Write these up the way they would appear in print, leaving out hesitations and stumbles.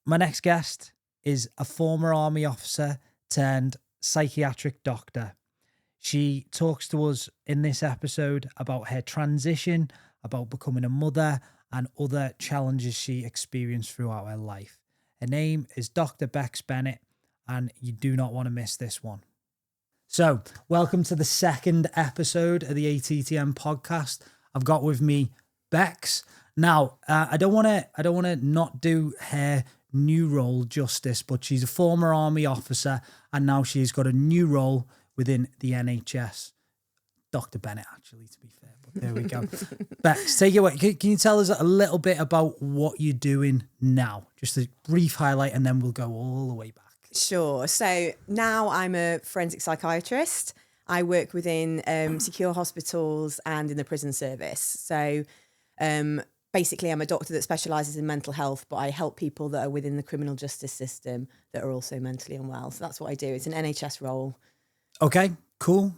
my next guest is a former army officer turned psychiatric doctor. She talks to us in this episode about her transition, about becoming a mother, and other challenges she experienced throughout her life. Her name is Dr. Bex Bennett, and you do not want to miss this one. So, welcome to the second episode of the ATTM podcast. I've got with me Bex. Now, I don't want to not do her new role justice, but she's a former army officer, and now she's got a new role within the NHS. Dr. Bennett, actually, to be fair, but there we go. Bex, take it away. Can you tell us a little bit about what you're doing now? Just a brief highlight, and then we'll go all the way back. Sure. So now I'm a forensic psychiatrist. I work within secure hospitals and in the prison service. So basically, I'm a doctor that specialises in mental health, but I help people that are within the criminal justice system that are also mentally unwell. So that's what I do. It's an NHS role. Okay, cool.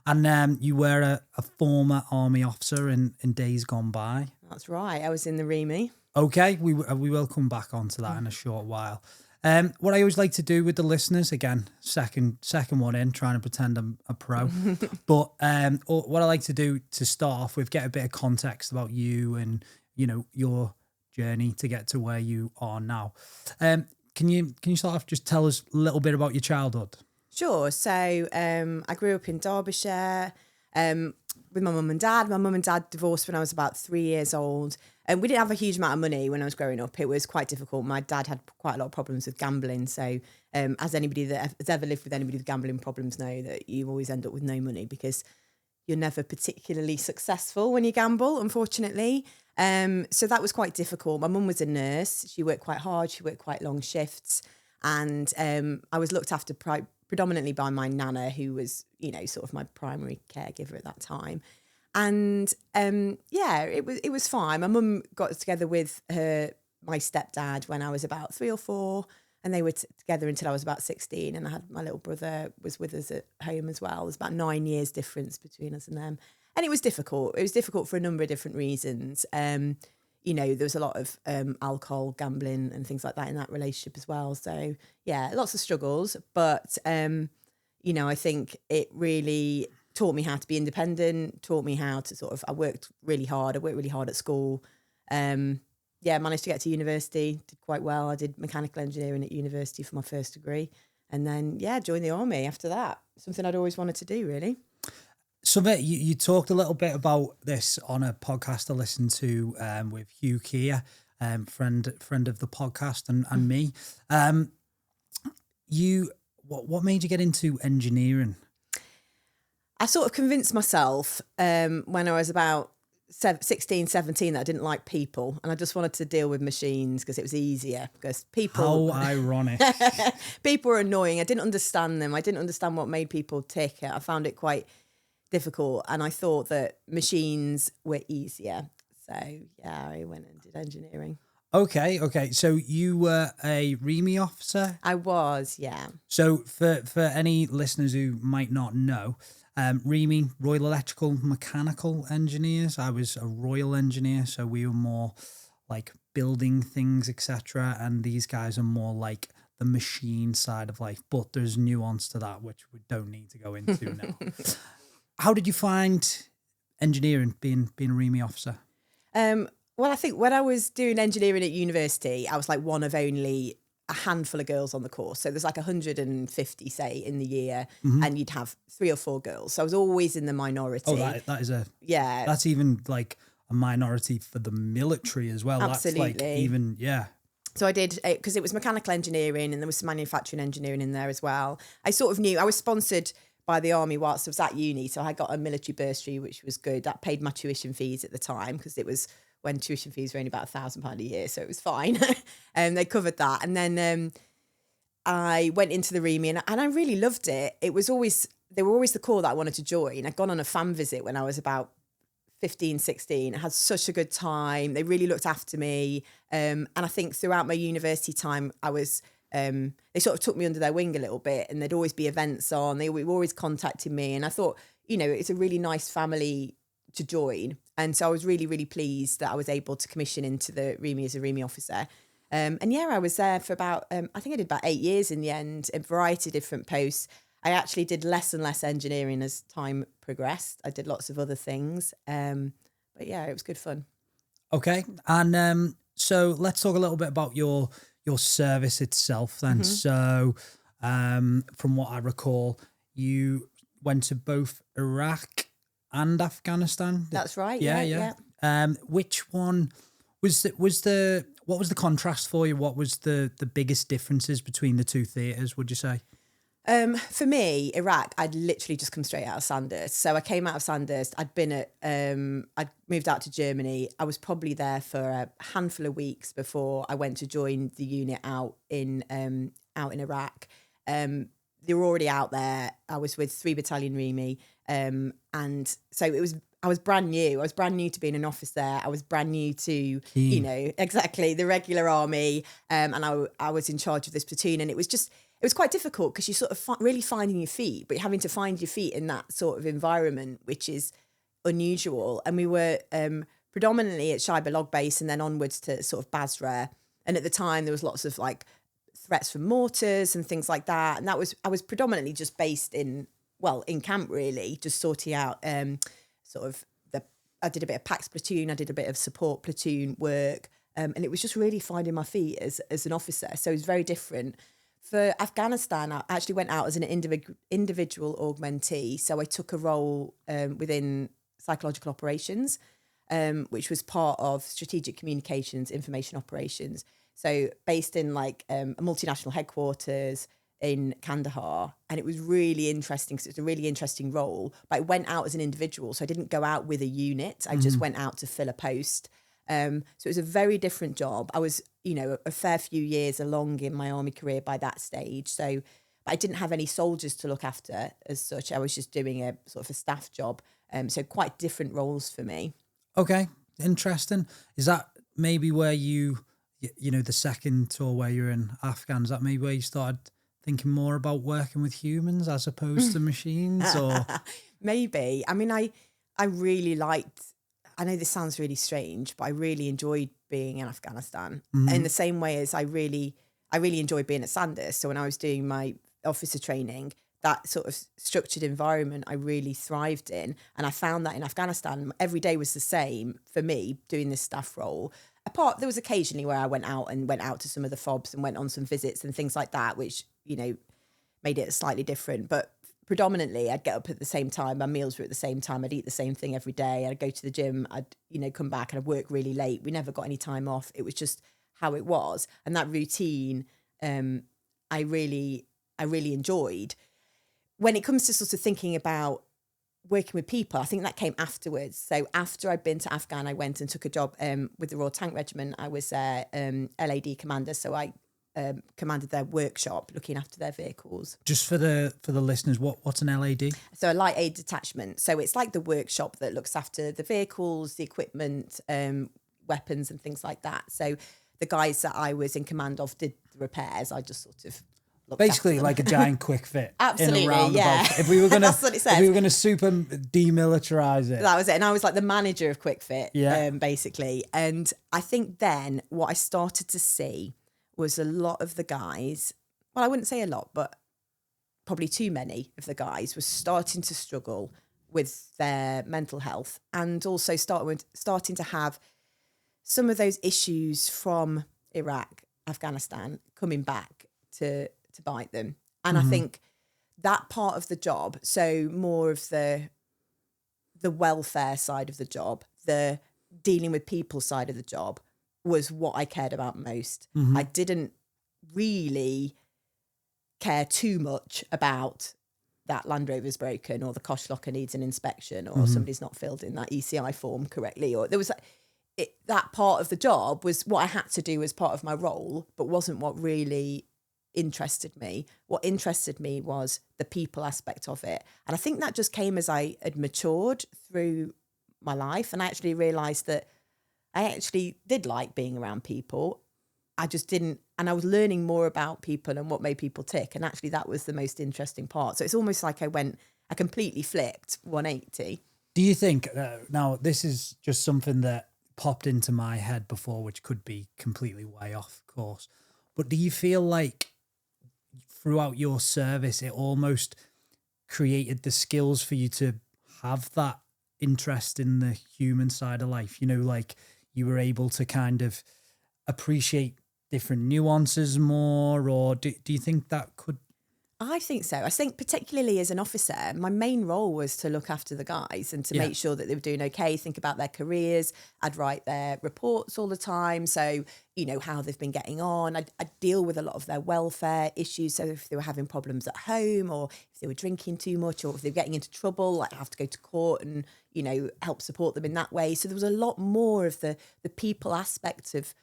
And you were a former army officer in days gone by. That's right. I was in the REME. Okay, we will come back onto that in a short while. What I always like to do with the listeners, again, second one in, trying to pretend I'm a pro, but what I like to do to start off with, get a bit of context about you and, you know, your journey to get to where you are now. Can you start off, just tell us a little bit about your childhood? Sure. So I grew up in Derbyshire with my mum and dad. My mum and dad divorced when I was about 3 years old. And we didn't have a huge amount of money when I was growing up. It was quite difficult. My dad had quite a lot of problems with gambling. So as anybody that has ever lived with anybody with gambling problems know, that you always end up with no money because you're never particularly successful when you gamble, unfortunately. So that was quite difficult. My mum was a nurse. She worked quite hard. She worked quite long shifts. And I was looked after predominantly by my nana, who was, you know, sort of my primary caregiver at that time. And it was fine. My mum got together with my stepdad when I was about 3 or 4, and they were together until I was about 16. And I had my little brother was with us at home as well. There's about 9 years difference between us and them, and it was difficult. It was difficult for a number of different reasons. You know, there was a lot of alcohol, gambling, and things like that in that relationship as well. So yeah, lots of struggles, but you know, I think it really taught me how to be independent, taught me how to I worked really hard. I worked really hard at school. Managed to get to university, did quite well. I did mechanical engineering at university for my first degree. And then, joined the army after that. Something I'd always wanted to do, really. So, you talked a little bit about this on a podcast I listened to with Hugh Keir, friend of the podcast and me. What made you get into engineering? I sort of convinced myself when I was about 16, 17 that I didn't like people, and I just wanted to deal with machines because it was easier. Because people, how ironic, people were annoying. I didn't understand them. I didn't understand what made people tick. I found it quite difficult, and I thought that machines were easier. So I went and did engineering. Okay. So you were a REME officer? I was, yeah. So for any listeners who might not know, REME, Royal Electrical Mechanical Engineers. I was a Royal Engineer, so we were more like building things, etc. And these guys are more like the machine side of life. But there's nuance to that, which we don't need to go into now. How did you find engineering, being a REME officer? Well, I think when I was doing engineering at university, I was like one of only a handful of girls on the course. So there's like 150, say, in the year, and you'd have 3 or 4 girls. So I was always in the minority. Oh, that is that's even like a minority for the military as well. Absolutely. That's like even, So I did, because it was mechanical engineering and there was some manufacturing engineering in there as well. I sort of knew, I was sponsored by the army whilst I was at uni. So I got a military bursary, which was good. That paid my tuition fees at the time, because it was when tuition fees were only about £1,000 a year. So it was fine. And they covered that. And then I went into the REME and I really loved it. They were always the corps that I wanted to join. I'd gone on a fan visit when I was about 15, 16. I had such a good time. They really looked after me. And I think throughout my university time, I was, they sort of took me under their wing a little bit, and there'd always be events on. They were always contacting me. And I thought, it's a really nice family to join. And so I was really, really pleased that I was able to commission into the REME as a REME officer. And yeah, I was there for about, I think I did about 8 years in the end, a variety of different posts. I actually did less and less engineering as time progressed. I did lots of other things. But yeah, it was good fun. Okay. And so let's talk a little bit about your service itself then. So from what I recall, you went to both Iraq and Afghanistan. That's right. Yeah. Which one what was the contrast for you? What was the biggest differences between the two theatres, would you say? For me, Iraq, I'd literally just come straight out of Sandhurst. So I came out of Sandhurst. I'd been I'd moved out to Germany. I was probably there for a handful of weeks before I went to join the unit out in Iraq. They were already out there. I was with 3 Battalion Remy. And so I was brand new. I was brand new to being an officer. I was brand new to, exactly the regular army. And I was in charge of this platoon, and it was quite difficult because you're sort of really finding your feet, but you're having to find your feet in that sort of environment, which is unusual. And we were predominantly at Shaiba Log Base and then onwards to sort of Basra. And at the time, there was lots of like threats from mortars and things like that. And I was predominantly just based in camp, really, just sorting out I did a bit of PAX platoon, I did a bit of support platoon work. And it was just really finding my feet as an officer. So it was very different. For Afghanistan, I actually went out as an individual augmentee. So I took a role within psychological operations, which was part of strategic communications, information operations. So based in like a multinational headquarters in Kandahar. And it was really interesting because it was a really interesting role. But I went out as an individual. So I didn't go out with a unit. I just went out to fill a post. So it was a very different job. I was, a fair few years along in my army career by that stage. So I didn't have any soldiers to look after as such. I was just doing a sort of a staff job. So quite different roles for me. Okay. Interesting. Is that maybe where the second tour where you're in Afghan, is that maybe where you started thinking more about working with humans as opposed to machines? Or maybe. I mean, I really liked, I know this sounds really strange, but I really enjoyed being in Afghanistan in the same way as I really enjoyed being at Sandhurst. So when I was doing my officer training, that sort of structured environment I really thrived in. And I found that in Afghanistan, every day was the same for me doing this staff role. There was occasionally where I went out to some of the FOBs and went on some visits and things like that, which, made it slightly different. But predominantly I'd get up at the same time. My meals were at the same time. I'd eat the same thing every day. I'd go to the gym. I'd, come back and I'd work really late. We never got any time off. It was just how it was. And that routine, I really enjoyed. When it comes to sort of thinking about working with people, I think that came afterwards. So after I'd been to Afghan, I went and took a job with the Royal Tank Regiment. I was LAD commander. So I commanded their workshop, looking after their vehicles. Just for the listeners, what's an LAD? So a light aid detachment. So it's like the workshop that looks after the vehicles, the equipment, weapons and things like that. So the guys that I was in command of did the repairs. I just sort of basically like a giant quick fit. Absolutely, in a roundabout. yeah. If we were gonna, That's what it says. If we were gonna super demilitarize it, that was it. And I was like the manager of Quick Fit, yeah, basically. And I think then what I started to see was a lot of the guys. Well, I wouldn't say a lot, but probably too many of the guys were starting to struggle with their mental health, and also starting to have some of those issues from Iraq, Afghanistan coming back to bite them. And I think that part of the job, so more of the welfare side of the job, the dealing with people side of the job, was what I cared about most. I didn't really care too much about that Land Rover's broken, or the Kosh locker needs an inspection, or somebody's not filled in that ECI form correctly, or there was that part of the job was what I had to do as part of my role, but wasn't what really interested me. What interested me was the people aspect of it. And I think that just came as I had matured through my life, and I actually realised that I actually did like being around people. I just didn't, and I was learning more about people and what made people tick. And actually that was the most interesting part. So it's almost like I completely flipped 180. Do you think, now this is just something that popped into my head before, which could be completely way off course. But do you feel like throughout your service, it almost created the skills for you to have that interest in the human side of life? You know, like you were able to kind of appreciate different nuances more, or do you think that could? I think so. I think particularly as an officer, my main role was to look after the guys and to make sure that they were doing okay, think about their careers. I'd write their reports all the time. So, you know, how they've been getting on. I'd deal with a lot of their welfare issues. So if they were having problems at home, or if they were drinking too much, or if they were getting into trouble, like I have to go to court and, you know, help support them in that way. So there was a lot more of the people aspect of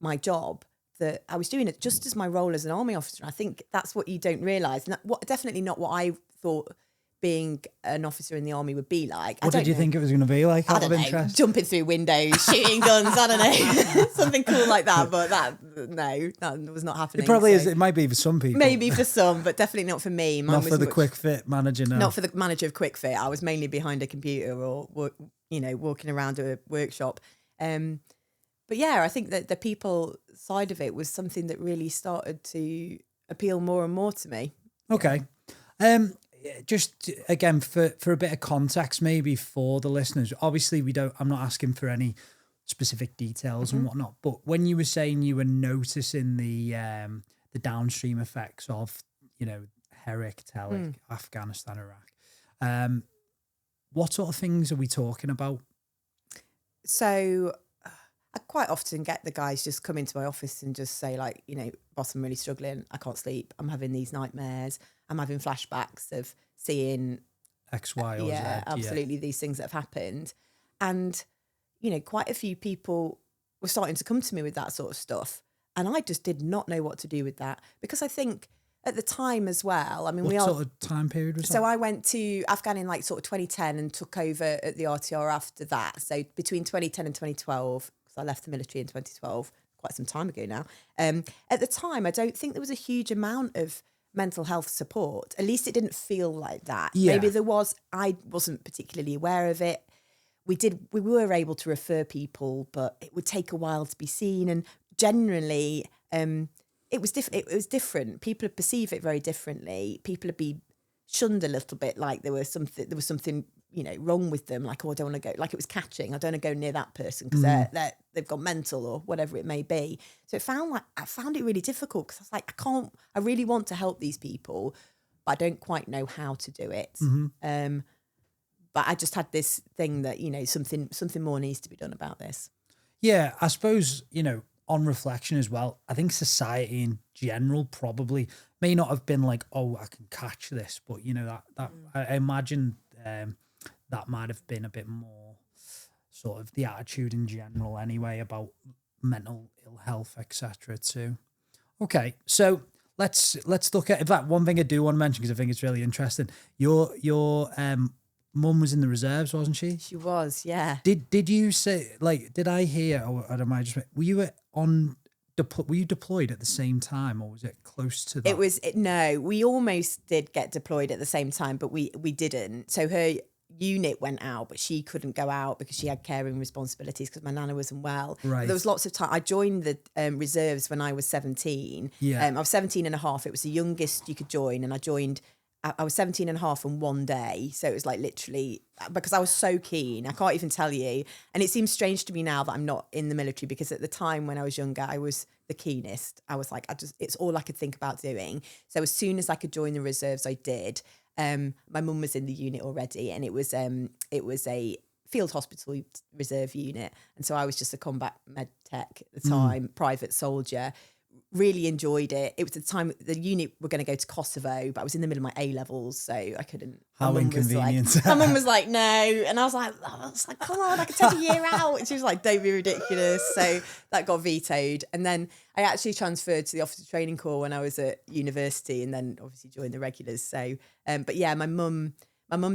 my job that I was doing it just as my role as an army officer. I think that's what you don't realise. And definitely not what I thought being an officer in the army would be like. What did you think it was going to be like? I don't know, jumping through windows, shooting guns, I don't know, something cool like that. But that was not happening. It probably is. It might be for some people. Maybe for some, but definitely not for me. Not for the Quick Fit manager, no. Not for the manager of Quick Fit. I was mainly behind a computer or you know, walking around a workshop. But yeah, I think that the people side of it was something that really started to appeal more and more to me. Okay. Just again, for a bit of context, maybe for the listeners, obviously I'm not asking for any specific details and whatnot, but when you were saying you were noticing the downstream effects of, you know, Herrick, Telic, Afghanistan, Iraq, what sort of things are we talking about? So I quite often get the guys just come into my office and just say, like, you know, boss, I'm really struggling. I can't sleep. I'm having these nightmares. I'm having flashbacks of seeing X, Y, or Z. Yeah, absolutely. These things that have happened. And, you know, quite a few people were starting to come to me with that sort of stuff. And I just did not know what to do with that, because I think at the time as well, I mean, what sort of time period was that? So I went to Afghan in like sort of 2010 and took over at the RTR after that. So between 2010 and 2012, because I left the military in 2012, quite some time ago now. At the time, I don't think there was a huge amount of mental health support. At least it didn't feel like that. Yeah. Maybe there was. I wasn't particularly aware of it. We were able to refer people, but it would take a while to be seen. And generally, it was different. People would perceive it very differently. People would be shunned a little bit, like there was something, you know, wrong with them. Like, oh, I don't want to go, like it was catching. I don't want to go near that person because they've gone mental or whatever it may be. So I found it really difficult, because I was like, I really want to help these people, but I don't quite know how to do it. But I just had this thing that, you know, something more needs to be done about this. Yeah, I suppose, you know, on reflection as well, I think society in general probably may not have been like, oh, I can catch this, but, you know, that I imagine that might have been a bit more sort of the attitude in general anyway about mental ill health, etc. too. Okay, so let's look at, in fact, one thing I do want to mention, because I think it's really interesting. Your mum was in the reserves, wasn't she? She was, yeah. Did you say, like, did I hear, or am I just, were you deployed at the same time, or was it close to that? No, we almost did get deployed at the same time, but we didn't. So her unit went out, but she couldn't go out because she had caring responsibilities because my nana wasn't well. Right. There was lots of time. I joined the reserves when I was 17. Yeah. I was 17 and a half. It was the youngest you could join. And I was 17 and a half in one day. So it was like literally, because I was so keen, I can't even tell you. And it seems strange to me now that I'm not in the military, because at the time when I was younger, I was the keenest. I was like, it's all I could think about doing. So as soon as I could join the reserves, I did. My mum was in the unit already, and it was a field hospital reserve unit. And so I was just a combat med tech at the time, private soldier. Really enjoyed it. It was the time the unit were going to go to Kosovo, but I was in the middle of my A-levels, so I couldn't. How inconvenient. My mum was like, no. And I was like, come on, I could take a year out. And she was like, don't be ridiculous. So that got vetoed. And then I actually transferred to the officer training corps when I was at university, and then obviously joined the regulars. So, but yeah, my mum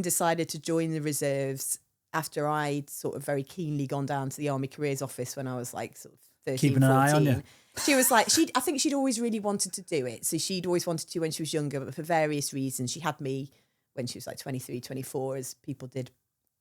decided to join the reserves after I'd sort of very keenly gone down to the Army Careers Office when I was like sort of 13, keeping an 14. eye on you. She was like, I think she'd always really wanted to do it. So she'd always wanted to when she was younger, but for various reasons. She had me when she was like 23, 24, as people did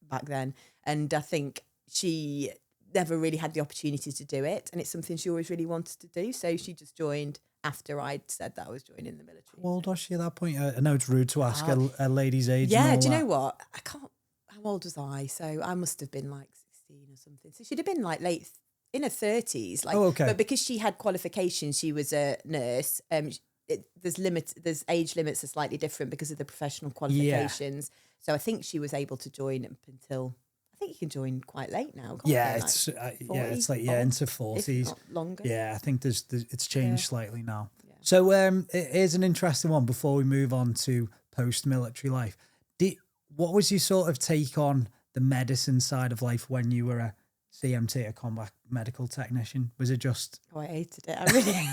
back then. And I think she never really had the opportunity to do it. And it's something she always really wanted to do. So she just joined after I'd said that I was joining the military. How old was she at that point? I know it's rude to ask a lady's age. Yeah, and all do you that. know what? I can't, how old was I? So I must have been like 16 or something. So she'd have been like late, in her 30s. Like, okay. But because she had qualifications, she was a nurse. There's age limits are slightly different because of the professional qualifications. So I think she was able to join up until, I think you can join quite late now. Can't Yeah, you? it's 40, it's like into 40s, if not longer. Yeah, I think there's it's changed slightly now. Yeah. So here's an interesting one before we move on to post-military life. What was your sort of take on the medicine side of life when you were a CMT, a combat medical technician? Was it just... Oh, I hated it. I really...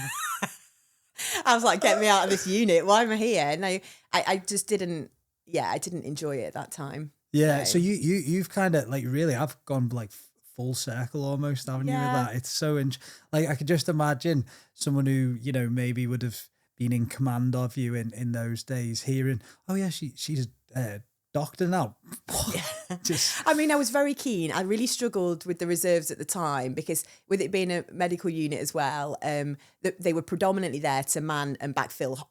I was like, get me out of this unit. Why am I here? No, I just didn't... Yeah, I didn't enjoy it at that time. Yeah, so you've kind of like really, I've gone like full circle almost, haven't you, with that? It's so like I could just imagine someone who, you know, maybe would have been in command of you in those days, hearing, oh yeah, she's a doctor now. I mean, I was very keen. I really struggled with the reserves at the time because with it being a medical unit as well, they were predominantly there to man and backfill,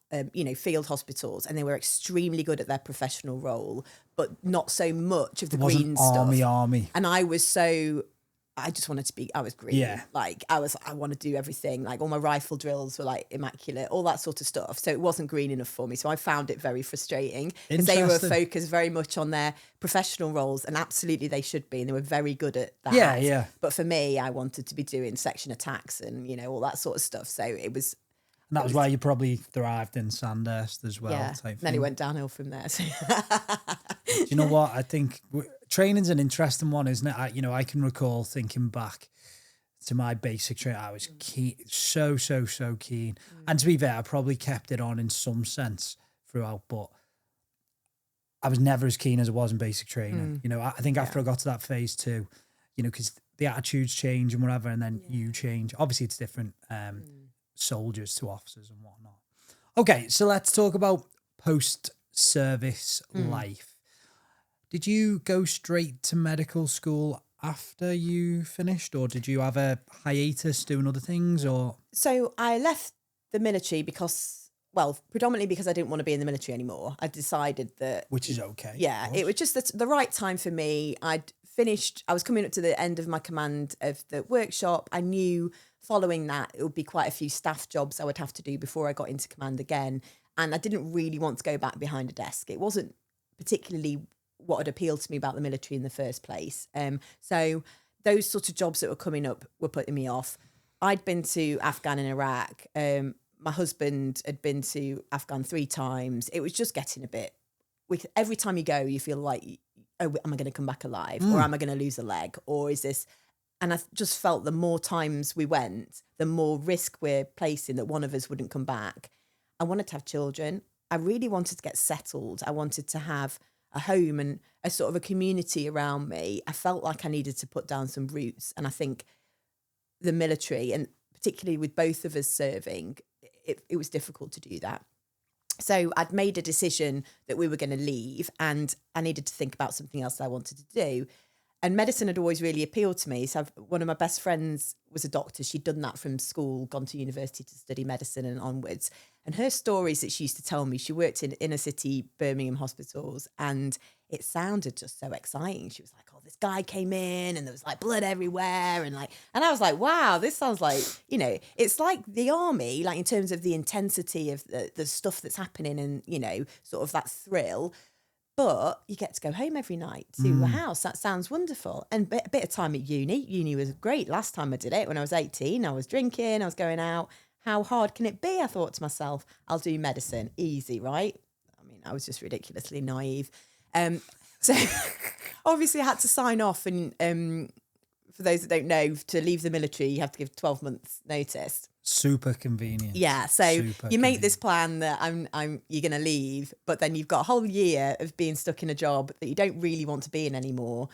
field hospitals, and they were extremely good at their professional role, but not so much of the green stuff. Army. And I just wanted to be, I was green. Yeah. Like I want to do everything. Like all my rifle drills were like immaculate, all that sort of stuff. So it wasn't green enough for me. So I found it very frustrating because they were focused very much on their professional roles, and absolutely they should be. And they were very good at that. Yeah. But for me, I wanted to be doing section attacks and, all that sort of stuff. So it was... And that was why you probably thrived in Sandhurst as well. Yeah, then it went downhill from there. So. Do you know what? I think training's an interesting one, isn't it? I can recall thinking back to my basic training. I was keen, so keen. And to be fair, I probably kept it on in some sense throughout, but I was never as keen as I was in basic training. I think after I got to that phase 2, because the attitudes change and whatever, and then you change. Obviously, it's different. Soldiers to officers and whatnot. Okay, so let's talk about post-service life. Did you go straight to medical school after you finished, or did you have a hiatus doing other things? Or so I left the military predominantly because I didn't want to be in the military anymore. I decided that, which is okay. Yeah, it was just the right time for me. I'd finished. I was coming up to the end of my command of the workshop. I knew following that it would be quite a few staff jobs I would have to do before I got into command again, and I didn't really want to go back behind a desk. It wasn't particularly what had appealed to me about the military in the first place. So those sort of jobs that were coming up were putting me off. I'd been to Afghan and Iraq. My husband had been to Afghan 3 times. It was just getting a bit... Every time you go, you feel like, oh, am I going to come back alive? Or am I going to lose a leg? Or is this... And I just felt the more times we went, the more risk we're placing that one of us wouldn't come back. I wanted to have children. I really wanted to get settled. I wanted to have a home and a sort of a community around me. I felt like I needed to put down some roots. And I think the military, and particularly with both of us serving, it was difficult to do that. So I'd made a decision that we were going to leave, and I needed to think about something else I wanted to do. And medicine had always really appealed to me. So one of my best friends was a doctor. She'd done that from school, gone to university to study medicine and onwards. And her stories that she used to tell me, she worked in inner city Birmingham hospitals, and it sounded just so exciting. She was like, oh, this guy came in and there was like blood everywhere. And I was like, wow, this sounds like, it's like the army, like in terms of the intensity of the stuff that's happening and, sort of that thrill. But you get to go home every night to a house. That sounds wonderful. And a bit of time at uni. Uni was great. Last time I did it, when I was 18, I was drinking, I was going out. How hard can it be? I thought to myself, I'll do medicine. Easy, right? I mean, I was just ridiculously naive. So obviously I had to sign off. And for those that don't know, to leave the military, you have to give 12 months notice. Super convenient. Yeah, so you make this plan that you're going to leave, but then you've got a whole year of being stuck in a job that you don't really want to be in anymore,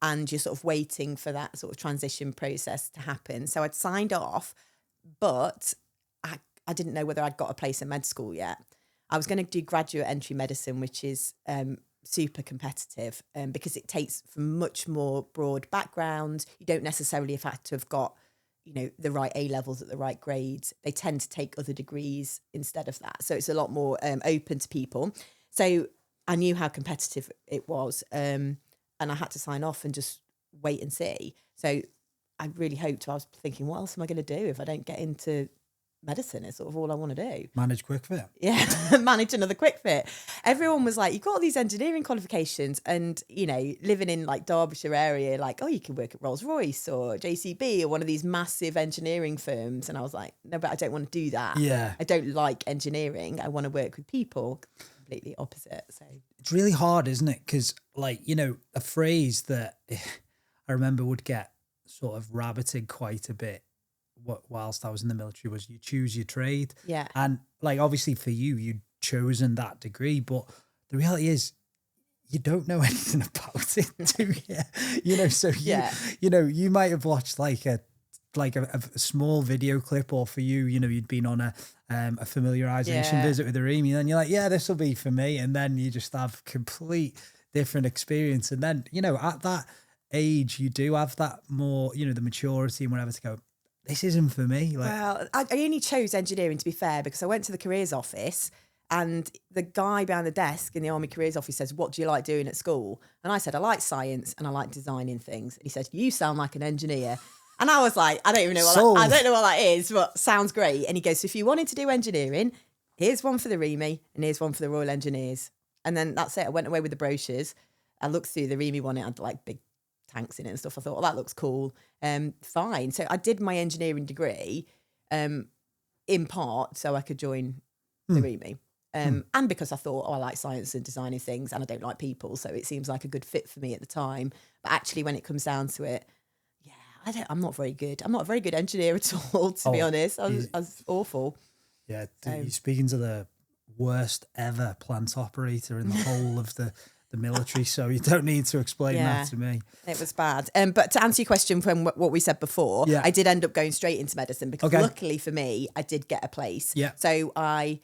and you're sort of waiting for that sort of transition process to happen. So I'd signed off, but I didn't know whether I'd got a place in med school yet. I was going to do graduate entry medicine, which is super competitive because it takes from much more broad background. You don't necessarily have to have got, the right A levels at the right grades. They tend to take other degrees instead of that. So it's a lot more open to people. So I knew how competitive it was, and I had to sign off and just wait and see. So I really hoped, I was thinking, what else am I going to do if I don't get into medicine? It's sort of all I want to do. Manage quick fit. Yeah, manage another quick fit. Everyone was like, you've got all these engineering qualifications and, living in like Derbyshire area, like, oh, you can work at Rolls-Royce or JCB or one of these massive engineering firms. And I was like, no, but I don't want to do that. Yeah. I don't like engineering. I want to work with people. Completely opposite. So it's really hard, isn't it? Because a phrase that I remember would get sort of rabbited quite a bit whilst I was in the military was you choose your trade. Yeah. And obviously for you, you'd chosen that degree, but the reality is you don't know anything about it, do you? So you might have watched like a small video clip, or for you, you'd been on a familiarization visit with the REME, and then you're like, yeah, this will be for me. And then you just have complete different experience. And then, at that age, you do have that more, the maturity and whatever to go, this isn't for me. Well, I only chose engineering, to be fair, because I went to the careers office and the guy behind the desk in the Army careers office says, what do you like doing at school? And I said, I like science and I like designing things. And he said, you sound like an engineer. And I was like, I don't even know I don't know what that is, but sounds great. And he goes, so if you wanted to do engineering, here's one for the REME and here's one for the Royal Engineers. And then that's it. I went away with the brochures. I looked through the REME one. It had like big tanks in it and stuff. I thought, well, that looks cool. Fine. So I did my engineering degree in part so I could join the REME. And because I thought, I like science and designing things and I don't like people. So it seems like a good fit for me at the time. But actually, when it comes down to it, I'm not very good. I'm not a very good engineer at all, to be honest. I was awful. Yeah, you're speaking to the worst ever plant operator in the whole of the military, so you don't need to explain that to me. It was bad. But to answer your question from what we said before, I did end up going straight into medicine because luckily for me, I did get a place. Yeah. So I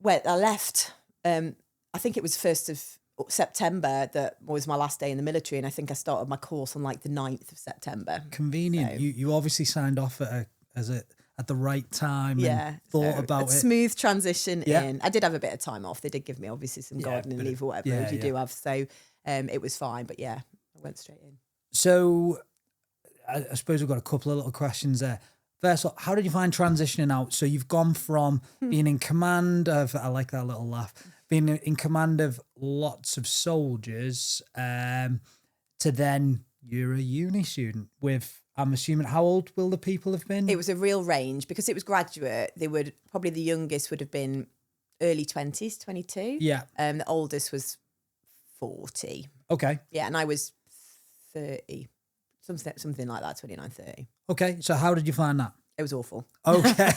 left, I think it was 1st of September that was my last day in the military, and I think I started my course on like the 9th of September. Convenient. So, you obviously signed off at the right time and thought about it. Smooth transition in. I did have a bit of time off. They did give me obviously some gardening leave or whatever you do have. So it was fine, but I went straight in. So I suppose we've got a couple of little questions there. First of all, how did you find transitioning out? So you've gone from being in command of, I like that little laugh, being in command of lots of soldiers to then you're a uni student with, I'm assuming, how old will the people have been? It was a real range because it was graduate. They would probably, the youngest would have been early 20s, 22. Yeah. The oldest was 40. Okay. Yeah, and I was 30, something like that, 29, 30. Okay, so how did you find that? It was awful. Okay.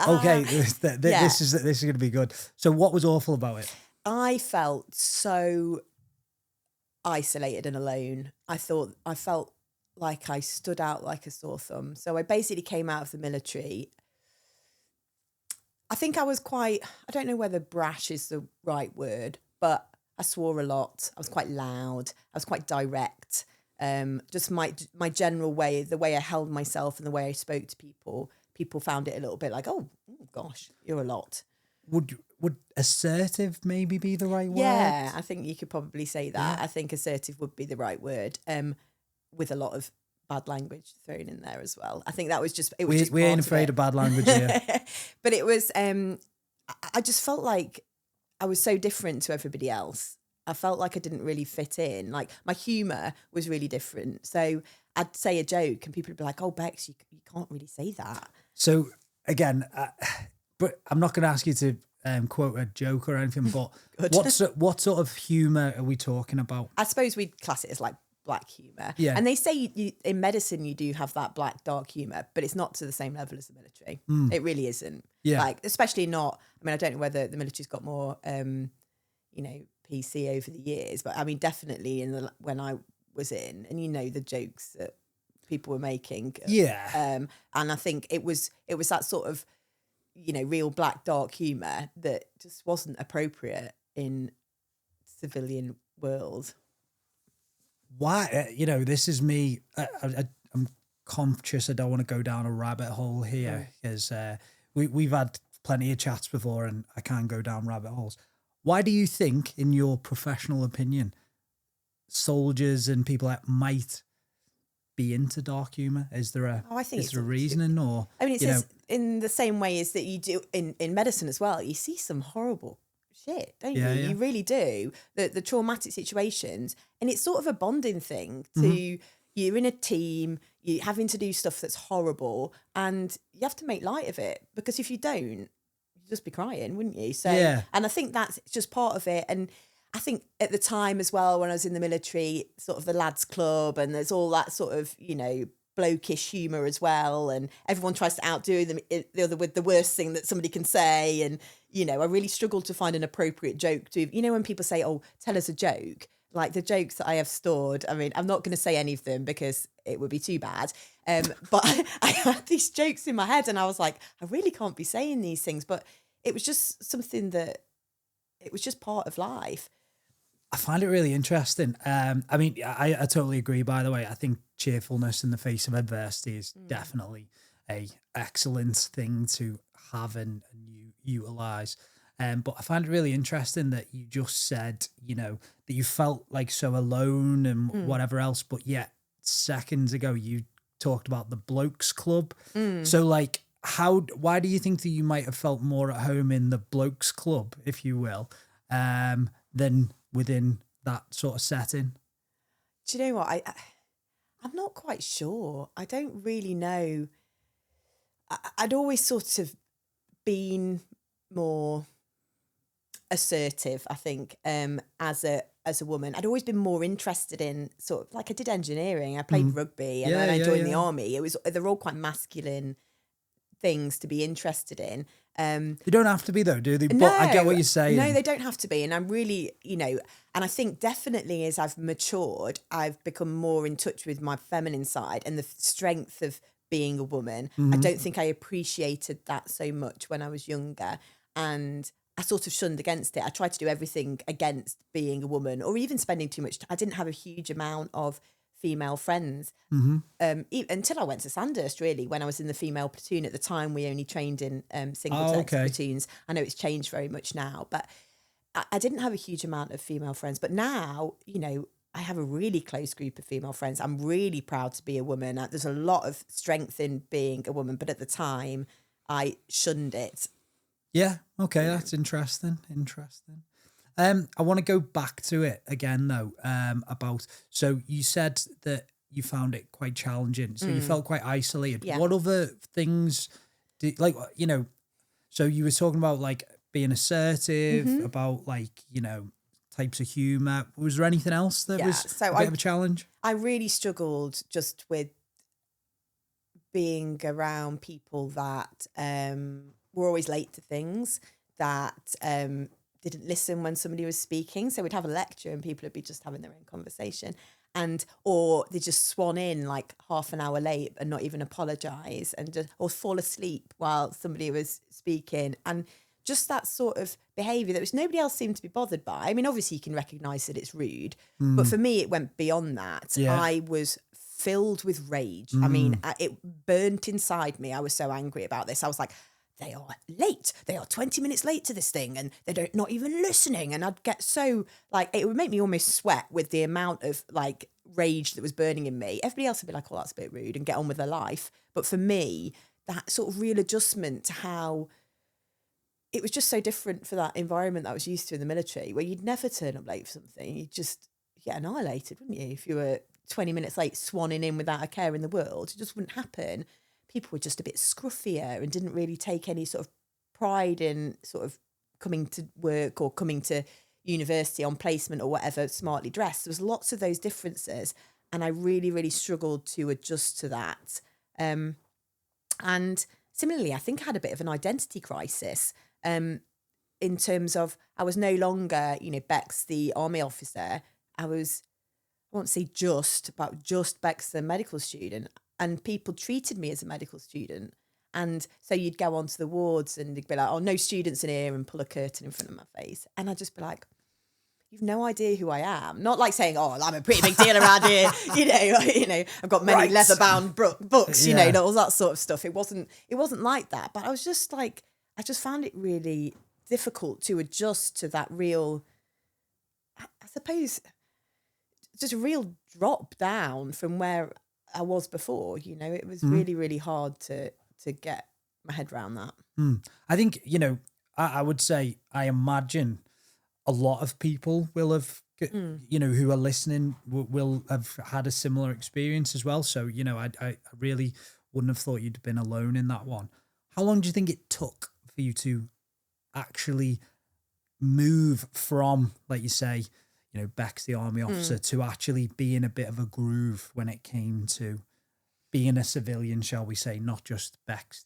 Okay, this is going to be good. So what was awful about it? I felt so isolated and alone. I felt like I stood out like a sore thumb. So I basically came out of the military. I think I was quite, I don't know whether brash is the right word, but I swore a lot. I was quite loud. I was quite direct. Just my general way, the way I held myself and the way I spoke to people found it a little bit like, oh gosh, you're a lot. Would assertive maybe be the right word? Yeah, I think you could probably say that. Yeah. I think assertive would be the right word, with a lot of bad language thrown in there as well. I think that was just, we ain't afraid of bad language here. But it was, I just felt like I was so different to everybody else. I felt like I didn't really fit in. Like my humour was really different. So I'd say a joke and people would be like, oh, Bex, you can't really say that. So again, but I'm not going to ask you to quote a joke or anything, but what sort of humour are we talking about? I suppose we'd class it as like black humour. Yeah. And they say in medicine you do have that black, dark humour, but it's not to the same level as the military. It really isn't. Yeah. Like, especially not, I mean, I don't know whether the military's got more, PC over the years, but I mean, definitely when I was in, and the jokes that people were making. Yeah. And I think it was that sort of, real black, dark humour that just wasn't appropriate in civilian world. Why, this is me. I'm conscious I don't want to go down a rabbit hole here because we've had plenty of chats before and I can't go down rabbit holes. Why do you think, in your professional opinion, soldiers and people that might be into dark humor? Is there a reasoning, or I mean, it's in the same way as that you do in medicine as well. You see some horrible shit, don't you? Yeah. You really do. The traumatic situations, and it's sort of a bonding thing to you're in a team, you're having to do stuff that's horrible, and you have to make light of it, because if you don't, you'd just be crying, wouldn't you? So, and I think that's just part of it. And I think at the time as well, when I was in the military, sort of the lads club, and there's all that sort of, blokish humour as well, and everyone tries to outdo the other with the worst thing that somebody can say. And I really struggled to find an appropriate joke to, when people say, "Oh, tell us a joke," like the jokes that I have stored. I mean, I'm not going to say any of them because it would be too bad. But I had these jokes in my head, and I was like, I really can't be saying these things. But it was just something that it was just part of life. I find it really interesting. I mean, I totally agree, by the way. I think cheerfulness in the face of adversity is definitely a excellent thing to have and utilize. But I find it really interesting that you just said, that you felt like so alone and whatever else, but yet seconds ago you talked about the Blokes Club. So like, why do you think that you might have felt more at home in the Blokes Club, if you will, than within that sort of setting? Do you know what? I'm not quite sure. I don't really know. I'd always sort of been more assertive, I think, as a woman. I'd always been more interested in sort of, like, I did engineering, I played rugby, and then I joined the army. They're all quite masculine things to be interested in. They don't have to be, though, do they? But I get what you're saying. No, they don't have to be. And I'm really, and I think definitely as I've matured, I've become more in touch with my feminine side and the strength of being a woman. I don't think I appreciated that so much when I was younger. And I sort of shunned against it. I tried to do everything against being a woman, or even spending too much time. I didn't have a huge amount of female friends until I went to Sandhurst, really, when I was in the female platoon. At the time, we only trained in single sex platoons. I know it's changed very much now, but I didn't have a huge amount of female friends. But now, I have a really close group of female friends. I'm really proud to be a woman. There's a lot of strength in being a woman, but at the time I shunned it. Yeah, okay, that's interesting. I want to go back to it again, though, so you said that you found it quite challenging, so you felt quite isolated. Yeah. What other things so you were talking about, like, being assertive, about, like, types of humour. Was there anything else that was a bit of a challenge? I really struggled just with being around people that were always late to things, that didn't listen when somebody was speaking. So we'd have a lecture and people would be just having their own conversation, or they just swan in like half an hour late and not even apologise, or fall asleep while somebody was speaking. And just that sort of behaviour that nobody else seemed to be bothered by. I mean, obviously you can recognise that it's rude, but for me it went beyond that. Yeah. I was filled with rage. I mean, it burnt inside me. I was so angry about this. I was like, they are late. They are 20 minutes late to this thing, and they're not even listening. And I'd get so, like, it would make me almost sweat with the amount of, like, rage that was burning in me. Everybody else would be like, oh, that's a bit rude, and get on with their life. But for me, that sort of real adjustment to how it was just so different for that environment that I was used to in the military, where you'd never turn up late for something. You'd just get annihilated, wouldn't you? If you were 20 minutes late, swanning in without a care in the world, it just wouldn't happen. People were just a bit scruffier and didn't really take any sort of pride in sort of coming to work or coming to university on placement or whatever, smartly dressed. There was lots of those differences, and I really, really struggled to adjust to that. And similarly, I think I had a bit of an identity crisis in terms of I was no longer, Bex, the army officer. I won't say just Bex, the medical student. And people treated me as a medical student. And so you'd go onto the wards and they'd be like, oh, no students in here, and pull a curtain in front of my face. And I'd just be like, you've no idea who I am. Not like saying, oh, I'm a pretty big deal around here. I've got many leather-bound books, all that sort of stuff. It wasn't like that. But I was just like, I just found it really difficult to adjust to that real, I suppose, just a real drop down from where I was before. It was really, really hard to get my head around that. I think, I would say, I imagine a lot of people will have, who are listening will have had a similar experience as well. So, I really wouldn't have thought you'd been alone in that one. How long do you think it took for you to actually move from, like you say, Bex, the army officer, to actually be in a bit of a groove when it came to being a civilian, shall we say, not just Bex,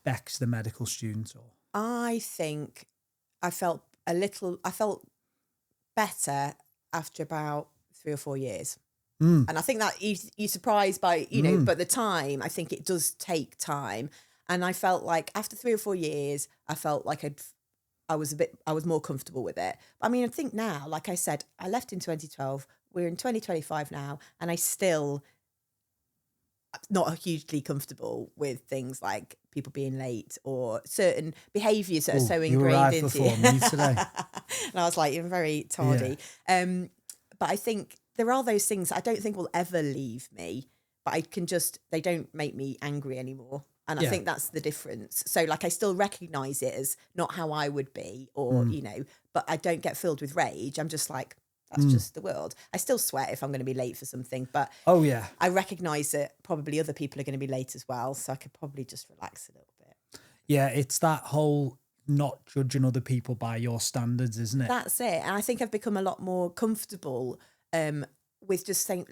Bex, the medical student? Or I think I felt better after about 3 or 4 years. And I think that you're surprised by, but the time, I think it does take time. And I felt like after 3 or 4 years, I felt like I was more comfortable with it. I mean, I think now, like I said, I left in 2012. We're in 2025 now, and I still not hugely comfortable with things like people being late or certain behaviours that are so ingrained into you. Me today. And I was like, you're very tardy. Yeah. But I think there are those things I don't think will ever leave me, but they don't make me angry anymore. And I think that's the difference. So like, I still recognise it as not how I would be or, but I don't get filled with rage. I'm just like, that's just the world. I still sweat if I'm going to be late for something, but I recognise that probably other people are going to be late as well. So I could probably just relax a little bit. Yeah, it's that whole not judging other people by your standards, isn't it? That's it. And I think I've become a lot more comfortable with just saying,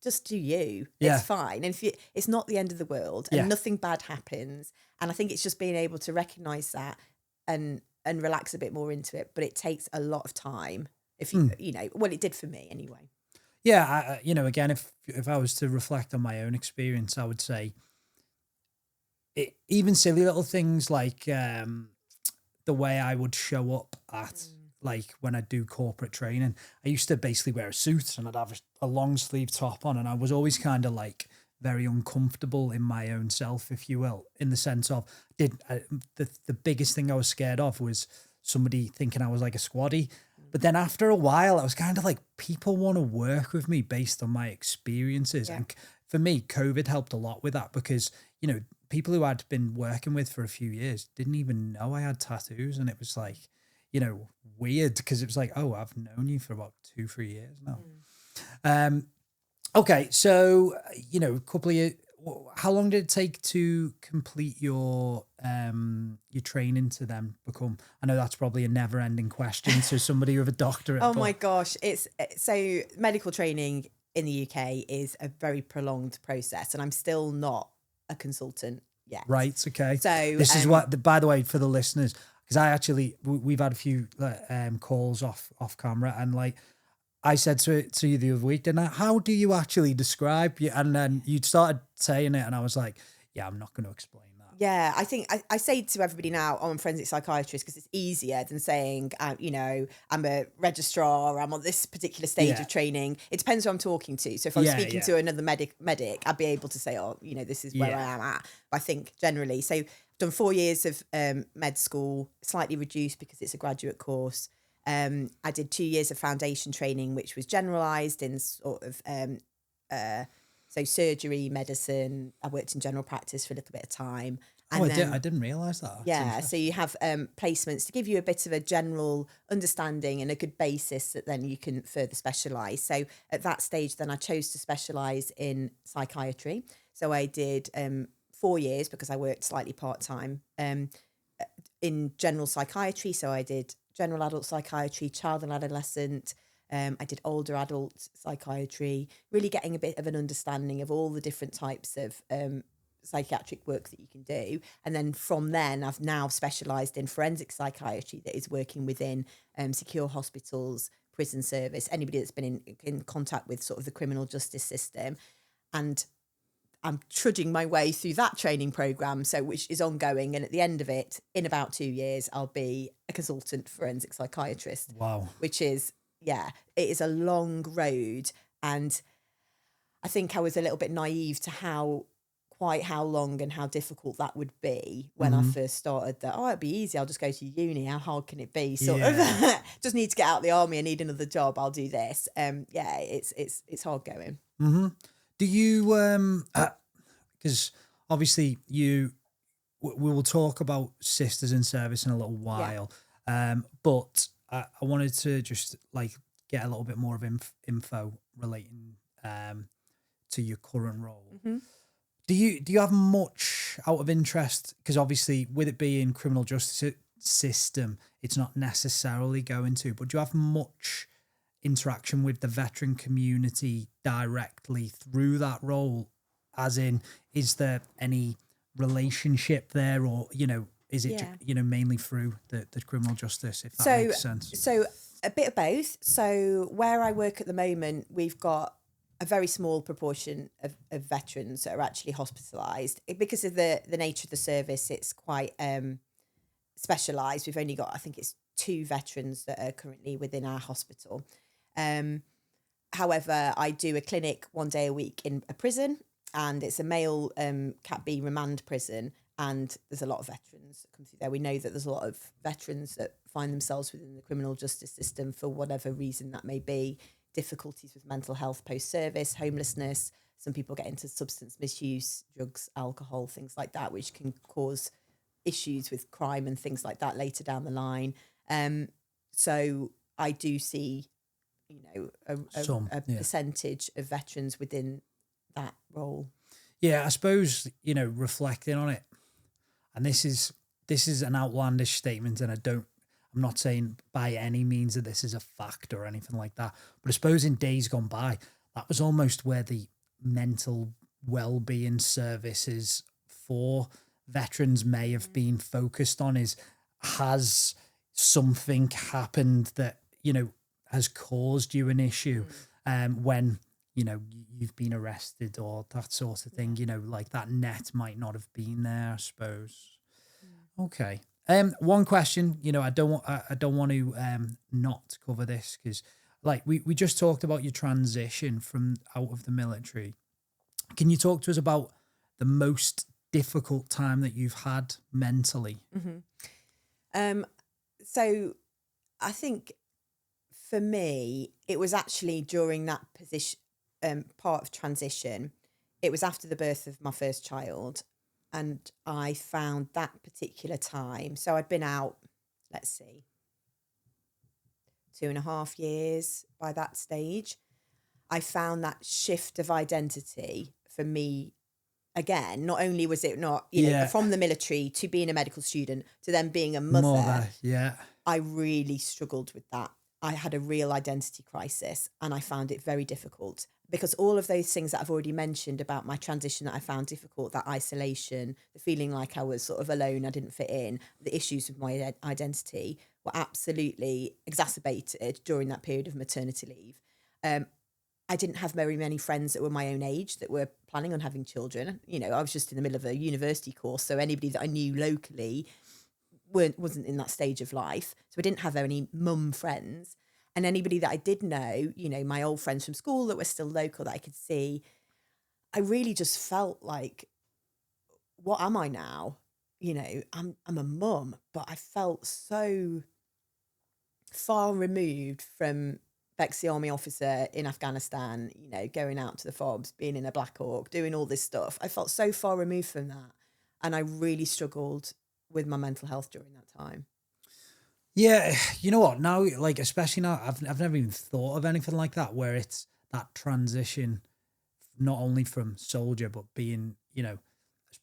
just do you. Yeah. It's fine. And it's not the end of the world and nothing bad happens. And I think it's just being able to recognise that and relax a bit more into it. But it takes a lot of time. If it did for me anyway. Yeah, again, if I was to reflect on my own experience, I would say even silly little things like the way I would show up at like when I do corporate training. I used to basically wear a suit and I'd have a long sleeve top on, and I was always kind of like very uncomfortable in my own self, if you will, in the sense of the biggest thing I was scared of was somebody thinking I was like a squaddy. But then after a while, I was kind of like, people want to work with me based on my experiences. Yeah. And for me, COVID helped a lot with that because, people who I'd been working with for a few years didn't even know I had tattoos. And it was like, weird because it was like, oh, I've known you for about 2-3 years now. Okay. So, a couple of years, how long did it take to complete your training to then become? I know that's probably a never-ending question to somebody with a doctorate. Oh my gosh, so medical training in the UK is a very prolonged process, and I'm still not a consultant yet. Right. Okay. So this is what, by the way, for the listeners, because we've had a few calls off camera, and like, I said to you the other week, didn't I? How do you actually describe you? And then you started saying it, and I was like, yeah, I'm not going to explain that. Yeah, I think I say to everybody now, I'm a forensic psychiatrist because it's easier than saying, I'm a registrar, I'm on this particular stage of training. It depends who I'm talking to. So if I'm speaking to another medic, I'd be able to say, this is where I am at. But I think generally, so I've done 4 years of med school, slightly reduced because it's a graduate course. I did 2 years of foundation training, which was generalised in sort of so surgery, medicine. I worked in general practice for a little bit of time. And I didn't realise that. Yeah, so you have placements to give you a bit of a general understanding and a good basis that then you can further specialise. So at that stage, then I chose to specialise in psychiatry. So I did 4 years because I worked slightly part-time in general psychiatry. So I did general adult psychiatry, child and adolescent. I did older adult psychiatry, really getting a bit of an understanding of all the different types of psychiatric work that you can do. And then from then, I've now specialised in forensic psychiatry that is working within secure hospitals, prison service, anybody that's been in contact with sort of the criminal justice system. And I'm trudging my way through that training program, which is ongoing. And at the end of it, in about 2 years, I'll be a consultant forensic psychiatrist. Wow. Which is, it is a long road. And I think I was a little bit naive to how long and how difficult that would be when I first started that. Oh, it'd be easy. I'll just go to uni. How hard can it be? Sort of just need to get out of the army. I need another job. I'll do this. It's hard going. Mm-hmm. Do you, because obviously we will talk about Sisters in Service in a little while. But I wanted to just like get a little bit more of info relating to your current role. Mm-hmm. Do you have much out of interest? Because obviously with it being criminal justice system, it's not necessarily going to, but do you have much interaction with the veteran community directly through that role? As in, is there any relationship there, or, is it, mainly through the criminal justice, if that makes sense? So a bit of both. So where I work at the moment, we've got a very small proportion of veterans that are actually hospitalised. Because of the nature of the service, it's quite specialised. We've only got, I think it's 2 veterans that are currently within our hospital. However, I do a clinic 1 day a week in a prison, and it's a male Cat B remand prison, and there's a lot of veterans that come through there. We know that there's a lot of veterans that find themselves within the criminal justice system for whatever reason that may be. Difficulties with mental health post-service, homelessness. Some people get into substance misuse, drugs, alcohol, things like that, which can cause issues with crime and things like that later down the line. So I do see, a percentage of veterans within that role. Yeah, I suppose, reflecting on it, and this is an outlandish statement, and I'm not saying by any means that this is a fact or anything like that, but I suppose in days gone by, that was almost where the mental wellbeing services for veterans may have been focused on, has something happened that, has caused you an issue when, you've been arrested or that sort of thing, like that net might not have been there, I suppose. Okay. One question, I don't want to not cover this, because like we just talked about your transition from out of the military. Can you talk to us about the most difficult time that you've had mentally? Mm-hmm. So I think for me, it was actually during that position, part of transition. It was after the birth of my first child. And I found that particular time. So I'd been out, let's see, 2.5 years by that stage. I found that shift of identity for me, again, not only was it not, from the military to being a medical student to then being a mother. I really struggled with that. I had a real identity crisis, and I found it very difficult, because all of those things that I've already mentioned about my transition that I found difficult, that isolation, the feeling like I was sort of alone, I didn't fit in, the issues with my identity were absolutely exacerbated during that period of maternity leave. I didn't have very many friends that were my own age that were planning on having children. I was just in the middle of a university course, so anybody that I knew locally wasn't in that stage of life. So I didn't have any mum friends. And anybody that I did know, my old friends from school that were still local that I could see, I really just felt like, what am I now? I'm a mum, but I felt so far removed from Bex the Army officer in Afghanistan, going out to the FOBs, being in a Black Hawk, doing all this stuff. I felt so far removed from that. And I really struggled with my mental health during that time. Yeah, you know what? Now, like, especially now, I've never even thought of anything like that, where it's that transition, not only from soldier, but being,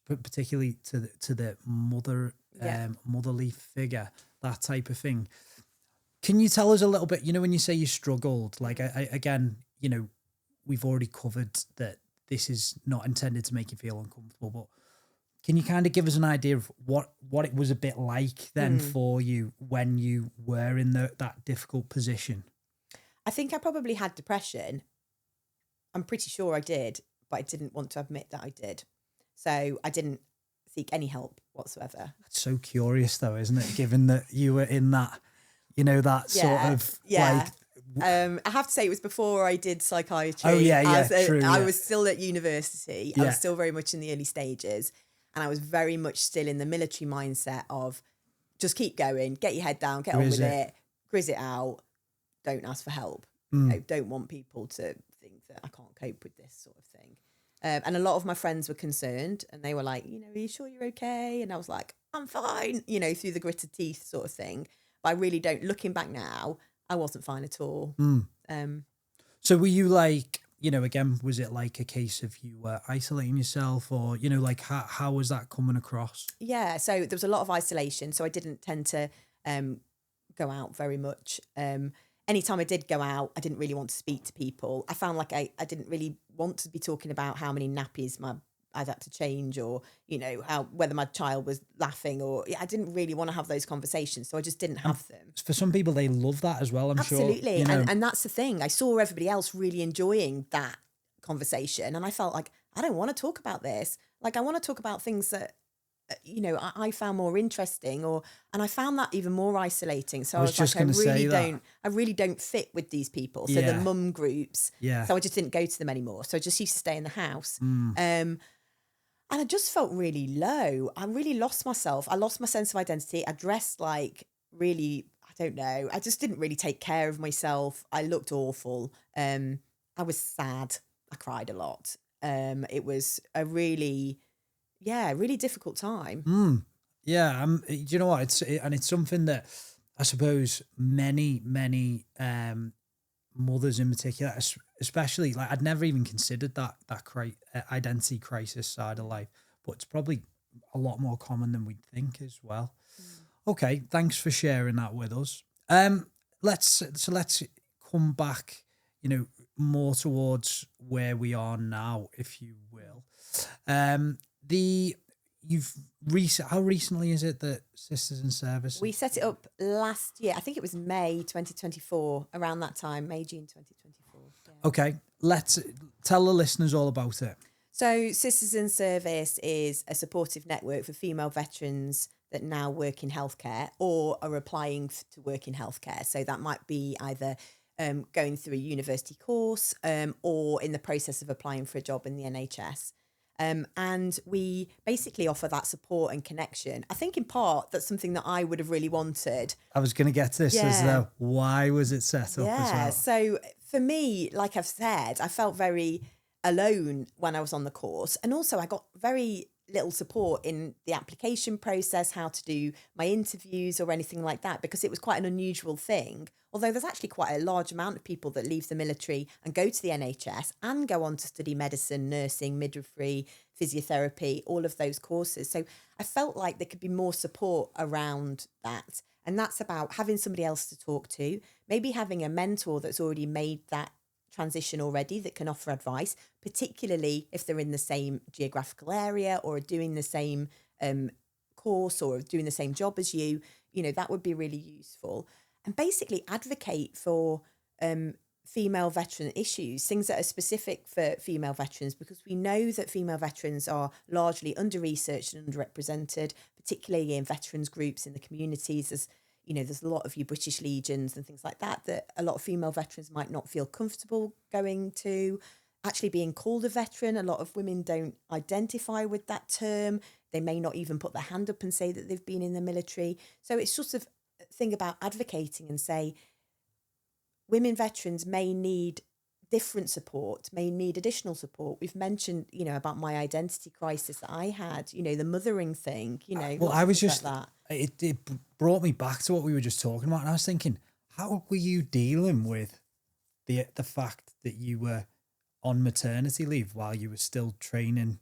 particularly to the mother, motherly figure, that type of thing. Can you tell us a little bit? When you say you struggled, like, again, we've already covered that this is not intended to make you feel uncomfortable, but can you kind of give us an idea of what it was a bit like then for you when you were in that difficult position? I think I probably had depression. I'm pretty sure I did, but I didn't want to admit that I did. So I didn't seek any help whatsoever. It's so curious though, isn't it? Given that you were in that, you know, that sort of like. I have to say it was before I did psychiatry. Oh yeah, true. I was still at university. Yeah. I was still very much in the early stages, and I was very much still in the military mindset of just keep going, get your head down, get on with it, grizz it out, don't ask for help. You know, don't want people to think that I can't cope with this sort of thing. And a lot of my friends were concerned, and they were like, you know, are you sure you're okay? And I was like, I'm fine, you know, through the gritted teeth sort of thing. But I really don't, looking back now, I wasn't fine at all. So were you like, you know, again, was it like a case of you were isolating yourself, or, you know, like how was that coming across? Yeah, so there was a lot of isolation. So I didn't tend to go out very much. Anytime I did go out, I didn't really want to speak to people. I found like I didn't really want to be talking about how many nappies I'd had to change, or, you know, whether my child was laughing, or I didn't really want to have those conversations. So I just didn't have them. For some people, they love that as well, I'm sure. Absolutely. You know? And that's the thing. I saw everybody else really enjoying that conversation. And I felt like, I don't want to talk about this. Like, I want to talk about things that, you know, I found more interesting, and I found that even more isolating. So I was just like, I really don't fit with these people. So the mum groups. Yeah. So I just didn't go to them anymore. So I just used to stay in the house. And I just felt really low. I really lost myself. I lost my sense of identity. I dressed like really, I don't know. I just didn't really take care of myself. I looked awful. I was sad. I cried a lot. It was a really difficult time. Yeah. You know what? It's something that I suppose many mothers in particular, especially, like, I'd never even considered that identity crisis side of life, but it's probably a lot more common than we'd think as well. Okay, thanks for sharing that with us. Let's come back, you know, more towards where we are now, if you will. How recently is it that Sisters in Service? We set it up last year. I think it was May 2024, around that time, June 2024. Yeah. Okay, let's tell the listeners all about it. So Sisters in Service is a supportive network for female veterans that now work in healthcare or are applying to work in healthcare. So that might be either going through a university course or in the process of applying for a job in the NHS. And we basically offer that support and connection. I think in part that's something that I would have really wanted. I was going to get to this as though, why was it set up as well? So for me, like I've said, I felt very alone when I was on the course. And also I got very little support in the application process, how to do my interviews or anything like that, because it was quite an unusual thing. Although there's actually quite a large amount of people that leave the military and go to the NHS and go on to study medicine, nursing, midwifery, physiotherapy, all of those courses. So I felt like there could be more support around that. And that's about having somebody else to talk to, maybe having a mentor that's already made that transition already that can offer advice, particularly if they're in the same geographical area or are doing the same course or doing the same job as you. You know, that would be really useful. And basically advocate for female veteran issues, things that are specific for female veterans, because we know that female veterans are largely under-researched and underrepresented, particularly in veterans groups in the communities. There's a lot of your British Legions and things like that a lot of female veterans might not feel comfortable going to. Actually being called a veteran, a lot of women don't identify with that term. They may not even put their hand up and say that they've been in the military. So it's sort of thing about advocating and say women veterans may need different support, may need additional support. We've mentioned, about my identity crisis that I had, the mothering thing, Well, I was just, like that. It brought me back to what we were just talking about. And I was thinking, how were you dealing with the fact that you were on maternity leave while you were still training?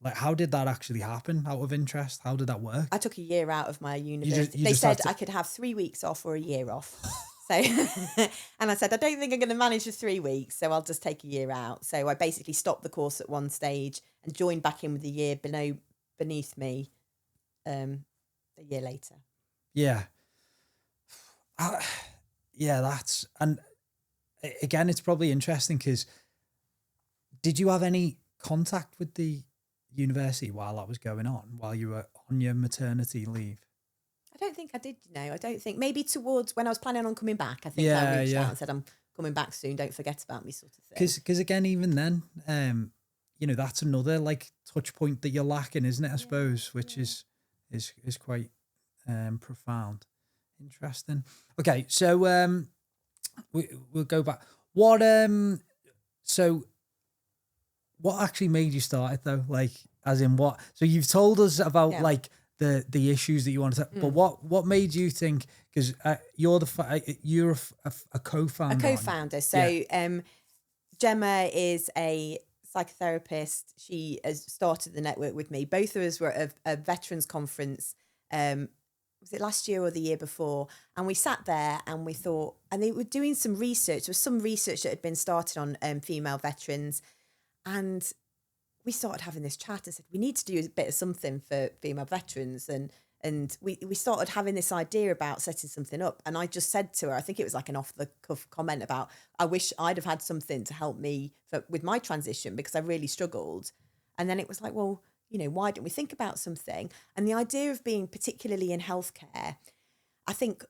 Like, how did that actually happen, out of interest? How did that work? I took a year out of my university. You they just said I could have 3 weeks off or a year off. So, and I said, I don't think I'm going to manage for 3 weeks, so I'll just take a year out. So I basically stopped the course at one stage and joined back in with the year beneath me a year later. Yeah. And again, it's probably interesting because did you have any contact with the university while that was going on, while you were on your maternity leave? I don't think I did, I don't think. Maybe towards when I was planning on coming back, I think Yeah, I reached yeah. out and said, I'm coming back soon, don't forget about me, sort of thing. Because again, even then, that's another like touch point that you're lacking, isn't it? I suppose, which is quite profound. Interesting. Okay, so we'll go back. What what actually made you start it though? Like, as in what? So you've told us about like the issues that you want to, but what made you think? Because you're a co-founder. A co-founder. So Gemma is a psychotherapist. She has started the network with me. Both of us were at a veterans conference. Was it last year or the year before? And we sat there and we thought, and they were doing some research. There was some research that had been started on female veterans. And we started having this chat and said, we need to do a bit of something for female veterans. And we started having this idea about setting something up. And I just said to her, I think it was like an off-the-cuff comment about, I wish I'd have had something to help me with my transition because I really struggled. And then it was like, well, why don't we think about something? And the idea of being particularly in healthcare, I think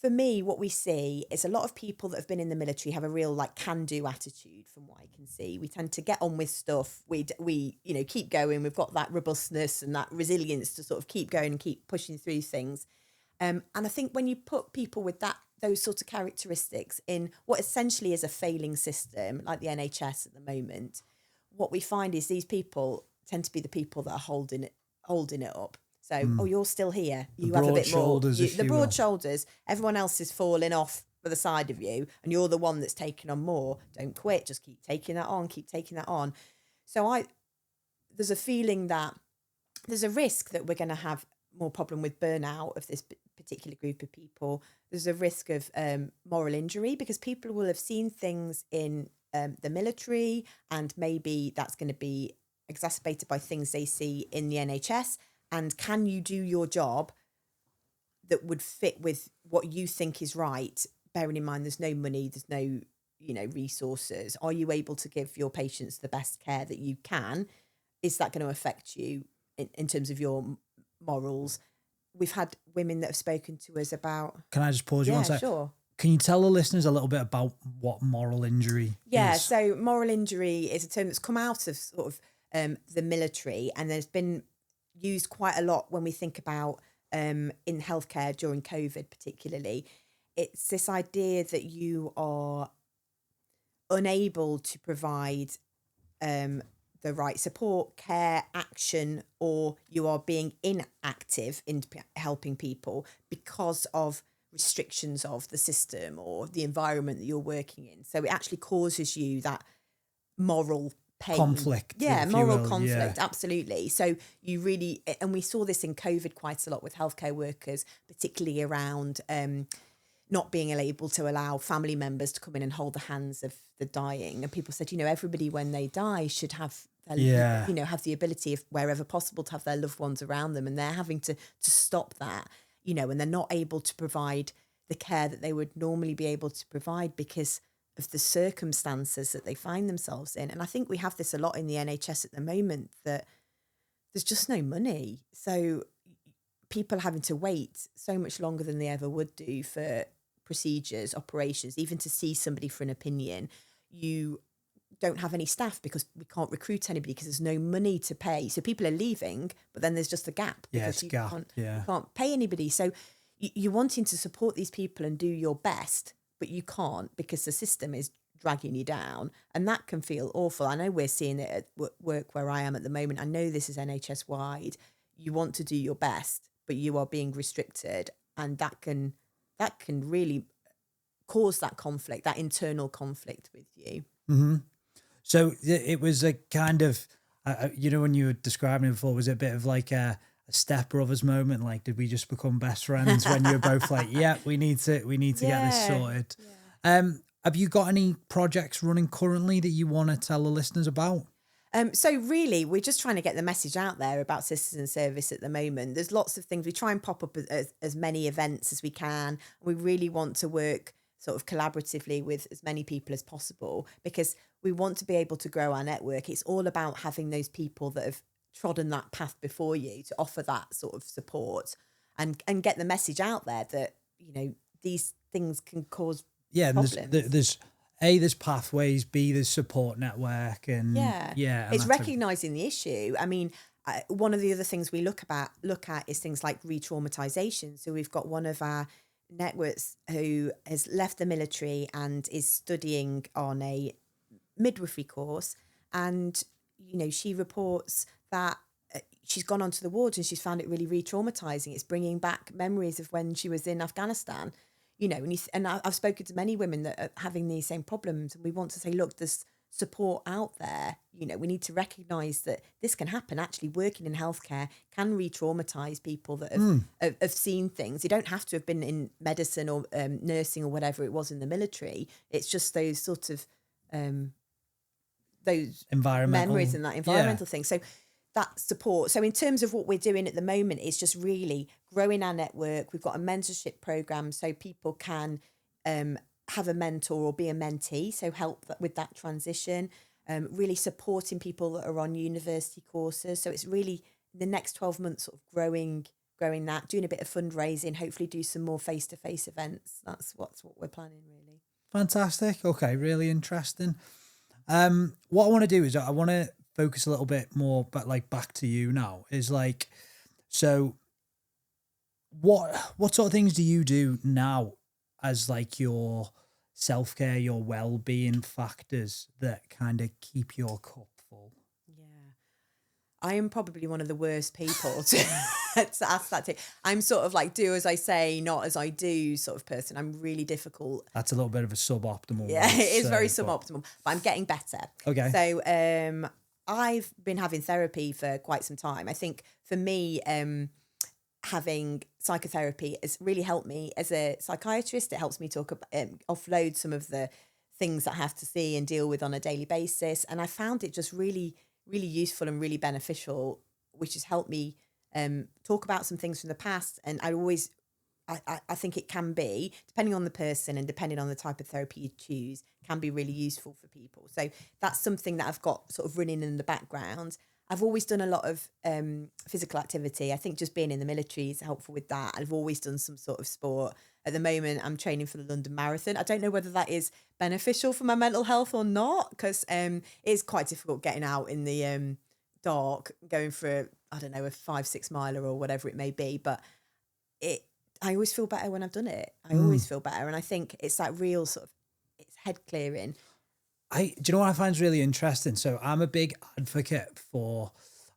for me, what we see is a lot of people that have been in the military have a real like can-do attitude from what I can see. We tend to get on with stuff. We keep going. We've got that robustness and that resilience to sort of keep going and keep pushing through things. And I think when you put people with those sorts of characteristics in what essentially is a failing system, like the NHS at the moment, what we find is these people tend to be the people that are holding it up. So, you're still here. You have a bit more. The broad shoulders. Everyone else is falling off for the side of you, and you're the one that's taking on more. Don't quit. Just keep taking that on. Keep taking that on. So there's a feeling that there's a risk that we're going to have more problem with burnout of this particular group of people. There's a risk of moral injury because people will have seen things in the military, and maybe that's going to be exacerbated by things they see in the NHS. And can you do your job that would fit with what you think is right? Bearing in mind, there's no money, there's no, resources. Are you able to give your patients the best care that you can? Is that going to affect you in terms of your morals? We've had women that have spoken to us about. Can I just pause you one second? Sure. Can you tell the listeners a little bit about what moral injury is? So moral injury is a term that's come out of sort of the military, and there's been used quite a lot when we think about in healthcare during COVID particularly. It's this idea that you are unable to provide the right support, care, action, or you are being inactive in helping people because of restrictions of the system or the environment that you're working in. So it actually causes you that moral pain. Conflict. Moral conflict, absolutely. So you really, and we saw this in COVID quite a lot with healthcare workers, particularly around not being able to allow family members to come in and hold the hands of the dying. And people said, everybody when they die should have, have the ability, if wherever possible, to have their loved ones around them. And they're having to stop that, and they're not able to provide the care that they would normally be able to provide because of the circumstances that they find themselves in. And I think we have this a lot in the NHS at the moment, that there's just no money. So people are having to wait so much longer than they ever would do for procedures, operations, even to see somebody for an opinion. You don't have any staff because we can't recruit anybody because there's no money to pay. So people are leaving, but then there's just a gap because you can't pay anybody. So you're wanting to support these people and do your best, but you can't because the system is dragging you down. And that can feel awful. I know we're seeing it at work where I am at the moment. I know this is NHS wide. You want to do your best, but you are being restricted. And that can really cause that conflict, that internal conflict with you. Mm-hmm. So it was a kind of, when you were describing it before, was it a bit of like a Step Brothers moment? Like, did we just become best friends when you were both like, yeah, we need to get this sorted? Yeah. Have you got any projects running currently that you want to tell the listeners about? So really, we're just trying to get the message out there about Sisters in Service at the moment. There's lots of things. We try and pop up as many events as we can. We really want to work sort of collaboratively with as many people as possible, because we want to be able to grow our network. It's all about having those people that have trodden that path before you to offer that sort of support and get the message out there that, you know, these things can cause And problems. there's there's pathways, B, there's support network, and and it's recognizing the issue. I mean, one of the other things we look at is things like re-traumatization. So we've got one of our networks who has left the military and is studying on a midwifery course, and you know, she reports that she's gone onto the wards and she's found it really re-traumatizing. It's bringing back memories of when she was in Afghanistan, you know, and I've spoken to many women that are having these same problems, and we want to say, look, there's support out there. You know, we need to recognize that this can happen. Actually, working in healthcare can re-traumatize people that have seen things. They don't have to have been in medicine or nursing or whatever it was in the military. It's just those sort of those memories and that environmental thing. So that support. So in terms of what we're doing at the moment, is just really growing our network. We've got a mentorship program so people can have a mentor or be a mentee, so help with that transition. Really supporting people that are on university courses. So it's really the next 12 months sort of growing that, doing a bit of fundraising, hopefully do some more face-to-face events. That's what we're planning, really. Fantastic. Okay, really interesting. What I want to do is I want to focus a little bit more, but like back to you now, is like, so what sort of things do you do now as like your self-care, your well-being factors that kind of keep your cup full? Yeah, I am probably one of the worst people to ask that to. I'm sort of like do as I say, not as I do sort of person. I'm really difficult. That's a little bit of a suboptimal. Yeah, it is very suboptimal, but I'm getting better. Okay. So I've been having therapy for quite some time. I think for me, having psychotherapy has really helped me as a psychiatrist. It helps me talk about, offload some of the things that I have to see and deal with on a daily basis. And I found it just really, really useful and really beneficial, which has helped me talk about some things from the past. And I think it can be, depending on the person and depending on the type of therapy you choose, can be really useful for people. So that's something that I've got sort of running in the background. I've always done a lot of physical activity. I think just being in the military is helpful with that. I've always done some sort of sport. At the moment, I'm training for the London Marathon. I don't know whether that is beneficial for my mental health or not, because it is quite difficult getting out in the dark, going for, I don't know, a 5-6 miler or whatever it may be. But I always feel better when I've done it. I always feel better. And I think it's that real sort of, it's head clearing. Do you know what I find is really interesting? So I'm a big advocate for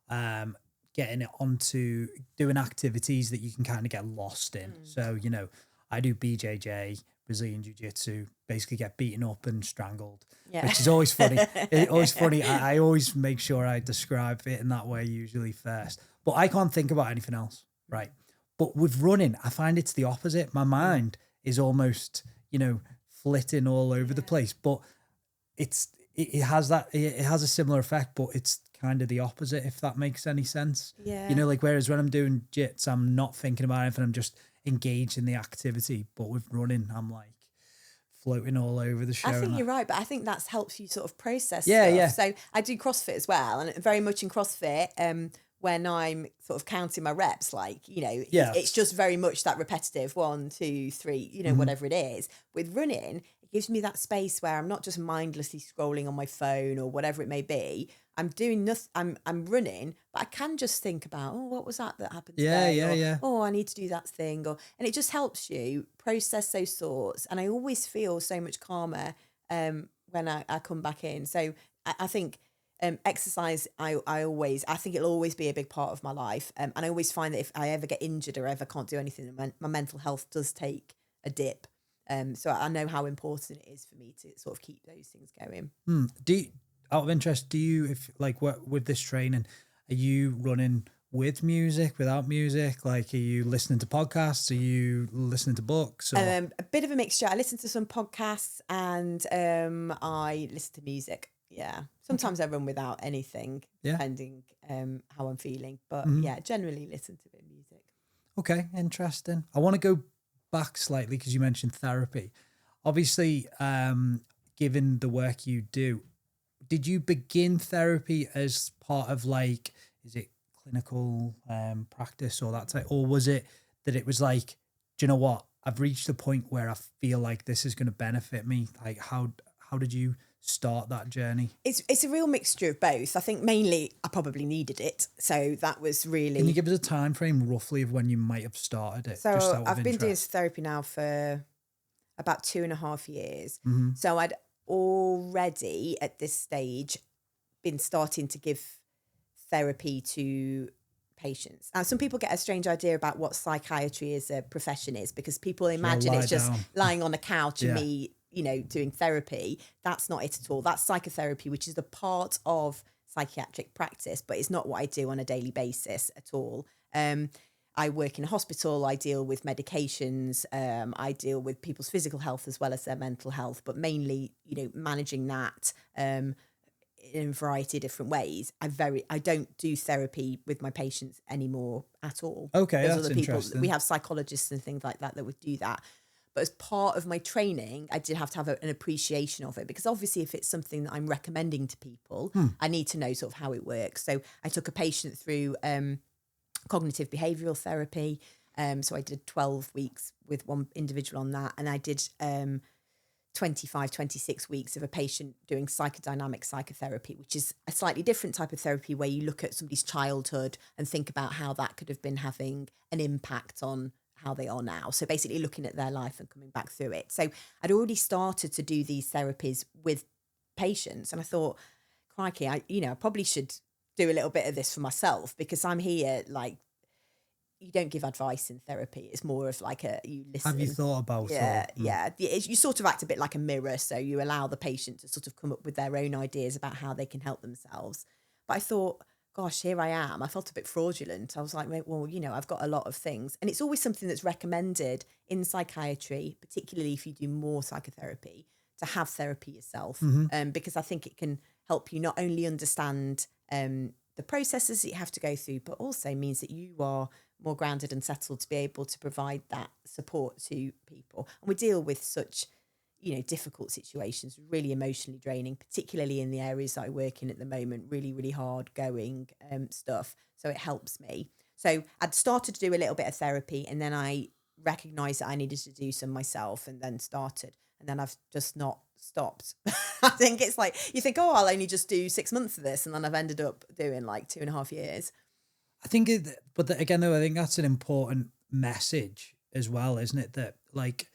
getting it onto doing activities that you can kind of get lost in. So, you know, I do BJJ, Brazilian Jiu-Jitsu, basically get beaten up and strangled, which is always funny. It's always funny. I always make sure I describe it in that way usually first. But I can't think about anything else, right? But with running, I find it's the opposite. My mind is almost, you know, flitting all over the place. But it has a similar effect, but it's kind of the opposite, if that makes any sense. Yeah. You know, like whereas when I'm doing jits, I'm not thinking about anything, I'm just engaged in the activity. But with running, I'm like floating all over the show. I think you're right, but I think that helps you sort of process stuff. Yeah. So I do CrossFit as well, and very much in CrossFit, when I'm sort of counting my reps, like, you know, it's just very much that repetitive 1, 2, 3, you know, whatever it is. With running, it gives me that space where I'm not just mindlessly scrolling on my phone or whatever it may be. I'm doing nothing. I'm running, but I can just think about, oh, what was that happened today? Or, oh, I need to do that thing. And it just helps you process those thoughts. And I always feel so much calmer when I come back in. So I think exercise, I think it'll always be a big part of my life. And I always find that if I ever get injured or ever can't do anything, my mental health does take a dip. So I know how important it is for me to sort of keep those things going. Out of interest, do you, if like with this training, are you running with music, without music? Like, are you listening to podcasts? Are you listening to books? Or? A bit of a mixture. I listen to some podcasts and I listen to music. Yeah. Sometimes I run without anything, depending how I'm feeling. But yeah, generally listen to a bit of music. Okay, interesting. I want to go back slightly because you mentioned therapy. Obviously, given the work you do, did you begin therapy as part of like, is it clinical practice or that type, or was it that it was like, do you know what? I've reached a point where I feel like this is going to benefit me. Like how did you start that journey? It's a real mixture of both. I think mainly I probably needed it. So that was really... Can you give us a time frame roughly of when you might have started it? So just out of I've been doing interest? therapy now for about 2.5 years. Mm-hmm. So I'd already at this stage been starting to give therapy to patients. And some people get a strange idea about what psychiatry as a profession is, because people imagine lie it's just down. lying on a couch and Yeah. me, doing therapy. That's not it at all. That's psychotherapy, which is the part of psychiatric practice, but it's not what I do on a daily basis at all. I work in a hospital. I deal with medications. I deal with people's physical health as well as their mental health, but mainly, managing that in a variety of different ways. I don't do therapy with my patients anymore at all. Okay, There's that's other people. interesting. We have psychologists and things like that would do that. But as part of my training, I did have to have an appreciation of it, because obviously if it's something that I'm recommending to people, I need to know sort of how it works. So I took a patient through cognitive behavioural therapy. So I did 12 weeks with one individual on that. And I did 25, 26 weeks of a patient doing psychodynamic psychotherapy, which is a slightly different type of therapy where you look at somebody's childhood and think about how that could have been having an impact on how they are now. So basically looking at their life and coming back through it. So I'd already started to do these therapies with patients, and I thought, crikey, I probably should do a little bit of this for myself, because I'm here, like, you don't give advice in therapy. It's more of like you listen. Have you thought about Yeah. You sort of act a bit like a mirror. So you allow the patient to sort of come up with their own ideas about how they can help themselves. But I thought, gosh, here I am. I felt a bit fraudulent. I was like, well, I've got a lot of things. And it's always something that's recommended in psychiatry, particularly if you do more psychotherapy, to have therapy yourself. Because I think it can help you not only understand the processes that you have to go through, but also means that you are more grounded and settled to be able to provide that support to people. And we deal with such, difficult situations, really emotionally draining, particularly in the areas that I work in at the moment, really, really hard going stuff. So it helps me. So I'd started to do a little bit of therapy, and then I recognised that I needed to do some myself, and then started. And then I've just not stopped. I think it's like, you think, I'll only just do 6 months of this. And then I've ended up doing like 2.5 years. I think, again, though, I think that's an important message as well, isn't it? That like,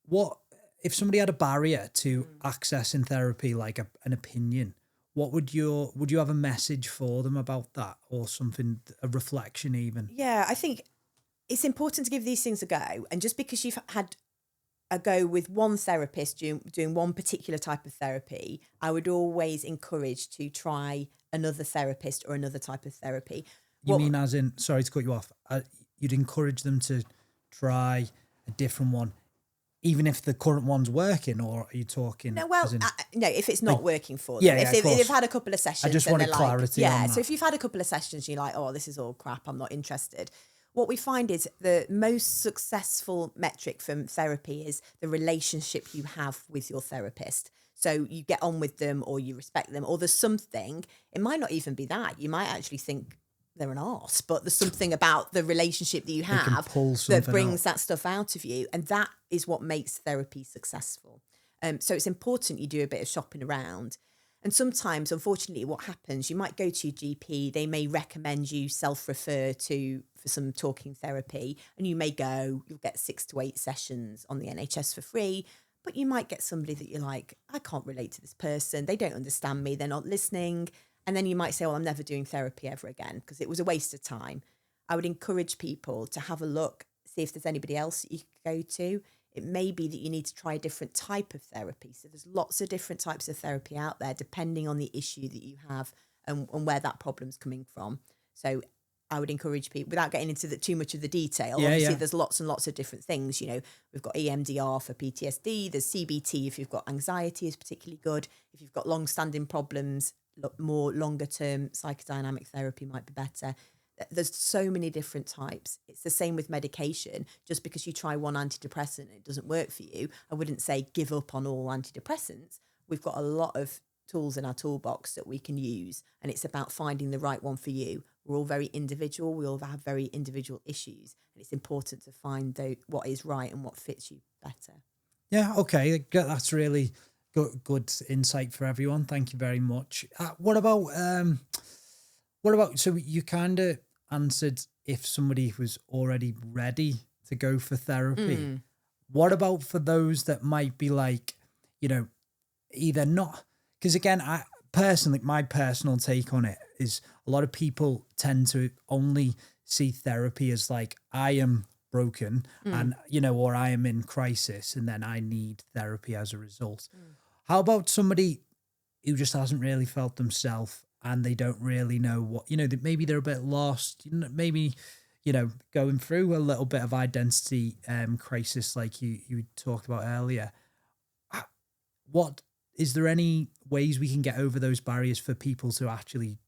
what if somebody had a barrier to accessing therapy, like an opinion? What would you have a message for them about that, or something, a reflection even? Yeah, I think it's important to give these things a go. And just because you've had a go with one therapist doing one particular type of therapy, I would always encourage to try another therapist or another type of therapy. You mean as in, sorry to cut you off, you'd encourage them to try a different one, even if the current one's working, or are you talking? No, well, no, if it's not working for them. Yeah, if of they've had a couple of sessions. I just wanted clarity on that. So if you've had a couple of sessions, you're like, this is all crap, I'm not interested. What we find is the most successful metric from therapy is the relationship you have with your therapist. So you get on with them, or you respect them, or there's something, it might not even be that. You might actually think they're an arse, but there's something about the relationship that you have that brings that stuff out of you. And that is what makes therapy successful. So it's important you do a bit of shopping around. And sometimes, unfortunately, what happens, you might go to your GP, they may recommend you self-refer for some talking therapy, and you may go, you'll get 6 to 8 sessions on the NHS for free, but you might get somebody that you're like, I can't relate to this person, they don't understand me, they're not listening. And then you might say, I'm never doing therapy ever again, because it was a waste of time. I would encourage people to have a look, see if there's anybody else that you could go to. It may be that you need to try a different type of therapy. So there's lots of different types of therapy out there, depending on the issue that you have and where that problem's coming from. So I would encourage people, without getting into too much of the detail, obviously there's lots and lots of different things. We've got EMDR for PTSD, there's CBT if you've got anxiety is particularly good. If you've got long-standing problems, more longer-term psychodynamic therapy might be better. There's so many different types. It's the same with medication. Just because you try one antidepressant and it doesn't work for you, I wouldn't say give up on all antidepressants. We've got a lot of tools in our toolbox that we can use, and it's about finding the right one for you. We're all very individual. We all have very individual issues, and it's important to find what is right and what fits you better. Yeah, okay, that's really good insight for everyone. Thank you very much. What about so you kind of answered if somebody was already ready to go for therapy. What about for those that might be like, either not? Because again, my personal take on it is a lot of people tend to only see therapy as like, I am broken and, or I am in crisis and then I need therapy as a result. How about somebody who just hasn't really felt themselves and they don't really know what, maybe they're a bit lost, maybe, going through a little bit of identity crisis like you talked about earlier. Is there any ways we can get over those barriers for people to actually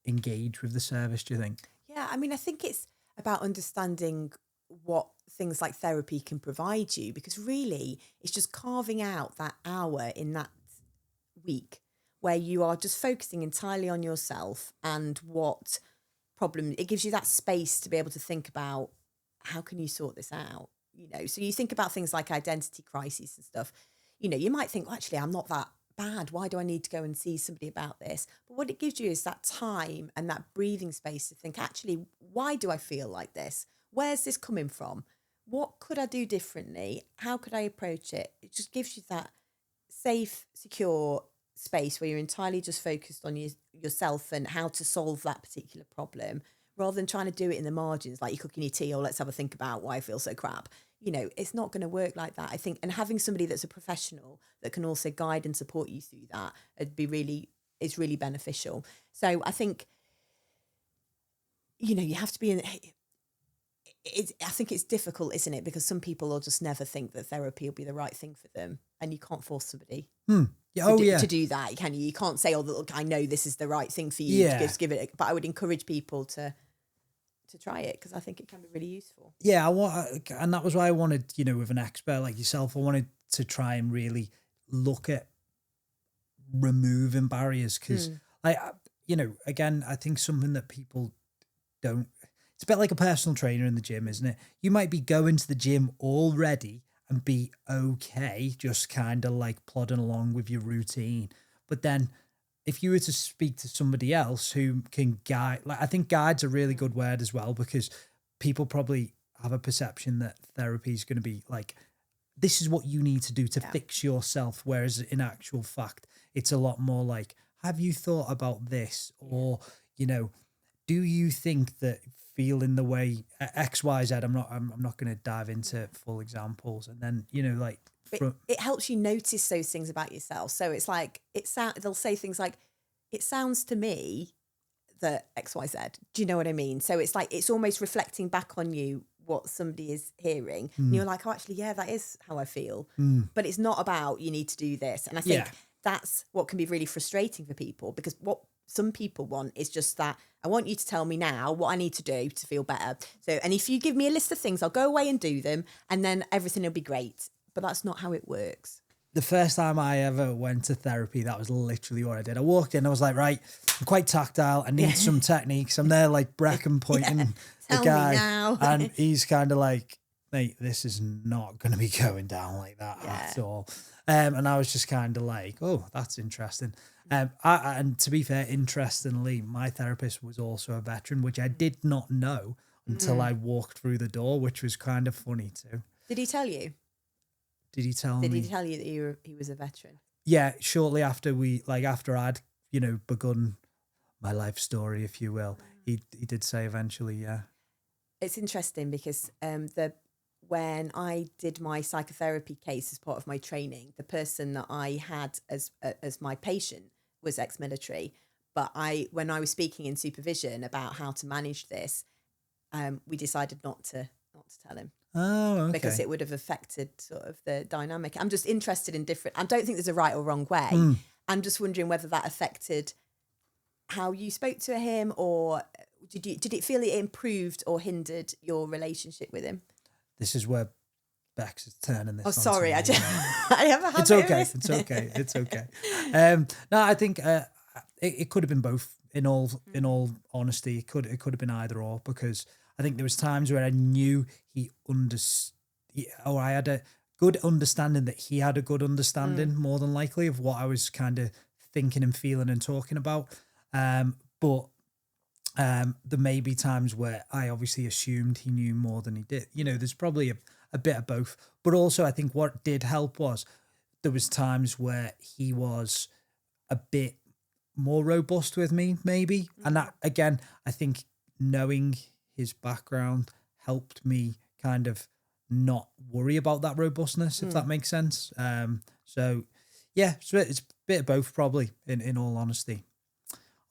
engage with the service, do you think? Yeah, I mean, I think it's about understanding what things like therapy can provide you, because really it's just carving out that hour in that week where you are just focusing entirely on yourself and what problem it gives you, that space to be able to think about how can you sort this out. So you think about things like identity crises and stuff. You might think, well, actually, I'm not that bad. Why do I need to go and see somebody about this? But what it gives you is that time and that breathing space to think, actually, why do I feel like this? Where's this coming from? What could I do differently? How could I approach it? It just gives you that safe, secure space where you're entirely just focused on yourself and how to solve that particular problem, rather than trying to do it in the margins, like you're cooking your tea or let's have a think about why I feel so crap. It's not going to work like that, I think. And having somebody that's a professional that can also guide and support you through that is really beneficial. So I think, you have to be in. I think it's difficult, isn't it? Because some people will just never think that therapy will be the right thing for them, and you can't force somebody. To do that, can you? You can't say, "Oh, look, I know this is the right thing for you." Yeah. Just give it. But I would encourage people to try it, because I think it can be really useful. Yeah, and that was why I wanted, with an expert like yourself, I wanted to try and really look at removing barriers, because, again, I think something that people don't. It's a bit like a personal trainer in the gym, isn't it? You might be going to the gym already and be okay, just kind of like plodding along with your routine. But then if you were to speak to somebody else who can guide, like, I think guide's a really good word as well, because people probably have a perception that therapy is going to be like, this is what you need to do to fix yourself. Whereas in actual fact, it's a lot more like, have you thought about this? Or, do you think that feeling the way X, Y, Z, I'm not going to dive into full examples. And then, it helps you notice those things about yourself. So it's like, they'll say things like, it sounds to me that X, Y, Z. Do you know what I mean? So it's like, it's almost reflecting back on you what somebody is hearing. And you're like, oh, actually, yeah, that is how I feel. But it's not about, you need to do this. And I think that's what can be really frustrating for people, because what some people want is just that, I want you to tell me now what I need to do to feel better. So, and if you give me a list of things, I'll go away and do them, and then everything will be great. But that's not how it works. The first time I ever went to therapy, that was literally what I did. I walked in, I was like, right, I'm quite tactile. I need some techniques. I'm there like Brecon pointing the guy. Me now. And he's kind of like, mate, this is not going to be going down like that at all. And I was just kind of like, oh, that's interesting. And to be fair, interestingly, my therapist was also a veteran, which I did not know until I walked through the door, which was kind of funny too. Did he tell you? Did he tell me? Did he tell you that he was a veteran? Yeah, shortly after after I'd, begun my life story, if you will, he did say eventually, yeah. It's interesting because when I did my psychotherapy case as part of my training, the person that I had as my patient was ex-military. But when I was speaking in supervision about how to manage this, we decided not to tell him. Oh, okay. Because it would have affected sort of the dynamic. I'm just interested in different. I don't think there's a right or wrong way. I'm just wondering whether that affected how you spoke to him, or did it feel it improved or hindered your relationship with him? This is where Bex is turning this. Oh, on sorry, to I me. just I have a habit. It's okay. It's okay. It's okay. No, I think it could have been both. In all honesty, it could have been either or, because I think there was times where I knew he understood, or I had a good understanding that he had a good understanding, more than likely, of what I was kind of thinking and feeling and talking about. But there may be times where I obviously assumed he knew more than he did. There's probably a bit of both. But also, I think what did help was there was times where he was a bit more robust with me, maybe. And that, again, I think knowing his background helped me kind of not worry about that robustness, if that makes sense. So yeah, it's a bit of both, probably, in all honesty.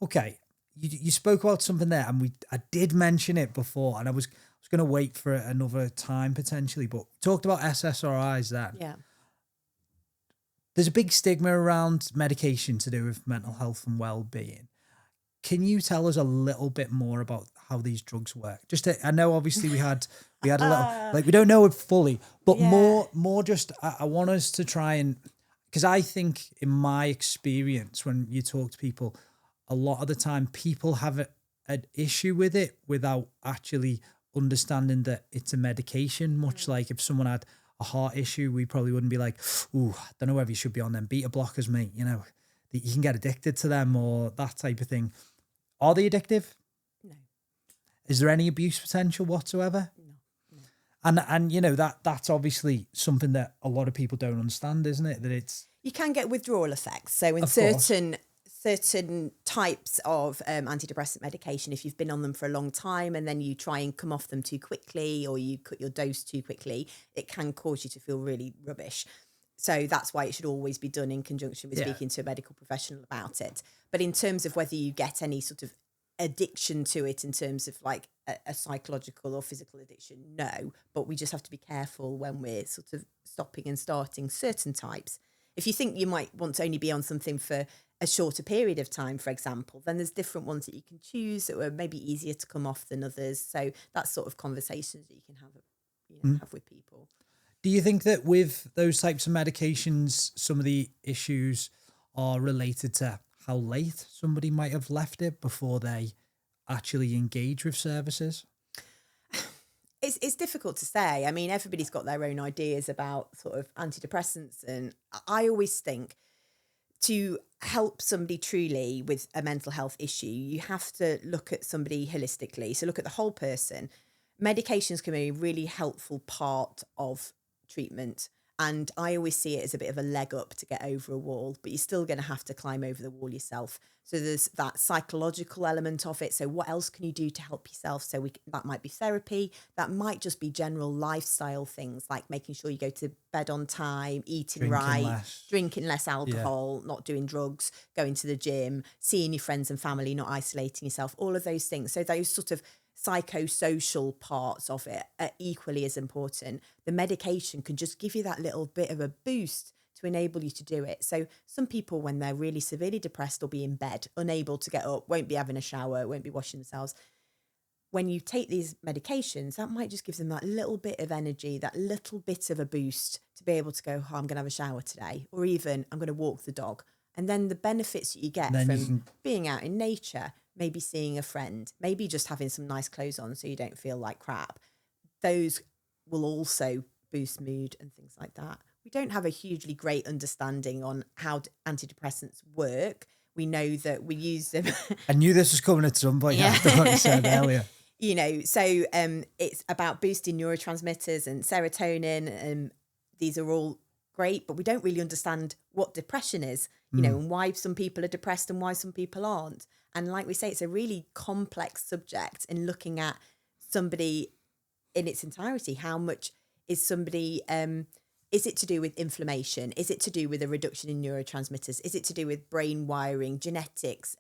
Okay, you spoke about something there, and I did mention it before, and I was going to wait for another time potentially, but we talked about SSRIs then. Yeah. There's a big stigma around medication to do with mental health and well-being. Can you tell us a little bit more about how these drugs work? I know obviously we had a little, we don't know it fully, but more just, I want us to try and, because I think in my experience, when you talk to people, a lot of the time people have an issue with it without actually understanding that it's a medication, much like if someone had a heart issue, we probably wouldn't be like, ooh, I don't know whether you should be on them beta blockers, mate. You can get addicted to them, or that type of thing. Are they addictive? No. Is there any abuse potential whatsoever? No. And that's obviously something that a lot of people don't understand, isn't it? That it's... You can get withdrawal effects. So in certain types of antidepressant medication, if you've been on them for a long time and then you try and come off them too quickly, or you cut your dose too quickly, it can cause you to feel really rubbish. So that's why it should always be done in conjunction with speaking to a medical professional about it. But in terms of whether you get any sort of addiction to it in terms of like a psychological or physical addiction, no. But we just have to be careful when we're sort of stopping and starting certain types. If you think you might want to only be on something for a shorter period of time, for example, then there's different ones that you can choose that are maybe easier to come off than others. So that's sort of conversations that you can have with people. Do you think that with those types of medications, some of the issues are related to how late somebody might have left it before they actually engage with services? It's difficult to say. I mean, everybody's got their own ideas about sort of antidepressants. And I always think to help somebody truly with a mental health issue, you have to look at somebody holistically. So look at the whole person. Medications can be a really helpful part of treatment. And I always see it as a bit of a leg up to get over a wall, but you're still going to have to climb over the wall yourself. So there's that psychological element of it. So what else can you do to help yourself? So that might be therapy. That might just be general lifestyle things, like making sure you go to bed on time, eating right, drinking less alcohol, not doing drugs, going to the gym, seeing your friends and family, not isolating yourself, all of those things. So those sort of psychosocial parts of it are equally as important. The medication can just give you that little bit of a boost to enable you to do it. So some people, when they're really severely depressed, will be in bed, unable to get up, won't be having a shower, won't be washing themselves. When you take these medications, that might just give them that little bit of energy, that little bit of a boost to be able to go, oh, I'm going to have a shower today, or even I'm going to walk the dog. And then the benefits that you get from being out in nature, maybe seeing a friend, maybe just having some nice clothes on so you don't feel like crap, those will also boost mood and things like that. We don't have a hugely great understanding on how antidepressants work. We know that we use them. I knew this was coming at some point after what you said earlier. So it's about boosting neurotransmitters and serotonin, and these are all great, but we don't really understand what depression is, and why some people are depressed and why some people aren't. And like we say, it's a really complex subject in looking at somebody in its entirety. How much is somebody, is it to do with inflammation? Is it to do with a reduction in neurotransmitters? Is it to do with brain wiring, genetics,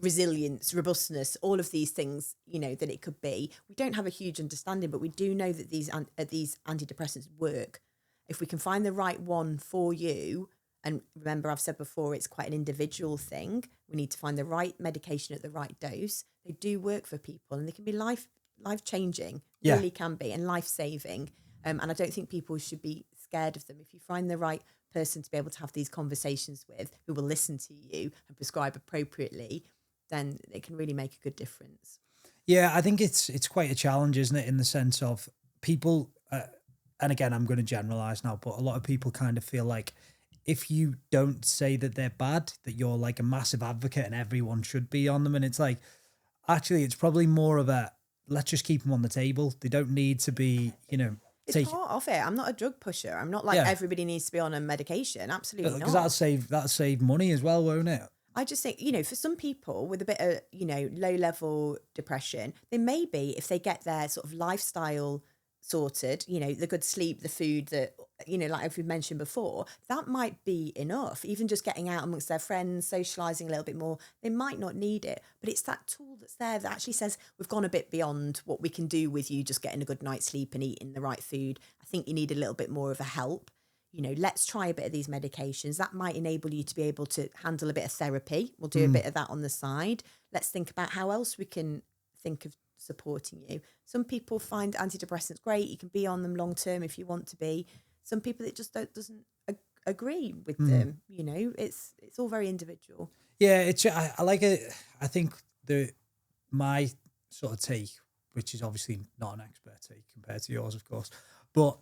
resilience, robustness, all of these things, that it could be? We don't have a huge understanding, but we do know that these antidepressants work. If we can find the right one for you, and remember, I've said before, it's quite an individual thing. We need to find the right medication at the right dose. They do work for people, and they can be life-changing, really can be, and life-saving. And I don't think people should be scared of them. If you find the right person to be able to have these conversations with, who will listen to you and prescribe appropriately, then it can really make a good difference. Yeah, I think it's quite a challenge, isn't it? In the sense of people, and again, I'm going to generalize now, but a lot of people kind of feel like if you don't say that they're bad, that you're like a massive advocate and everyone should be on them. And it's like, actually, it's probably more of a, let's just keep them on the table. They don't need to be, It's part of it. I'm not a drug pusher. I'm not like everybody needs to be on a medication. Absolutely not. Because that'll save money as well, won't it? I just think, for some people with a bit of, low level depression, they may be, if they get their sort of lifestyle sorted, the good sleep, the food that, like we've mentioned before, that might be enough. Even just getting out amongst their friends, socializing a little bit more, they might not need it. But it's that tool that's there that actually says, we've gone a bit beyond what we can do with you just getting a good night's sleep and eating the right food. I think you need a little bit more of a help. Let's try a bit of these medications. That might enable you to be able to handle a bit of therapy. We'll do a bit of that on the side. Let's think about how else we can think of supporting you. Some people find antidepressants great. You can be on them long term if you want to be. Some people, it just doesn't agree with them. It's all very individual. Yeah, I like it. I think my sort of take, which is obviously not an expert take compared to yours, of course, but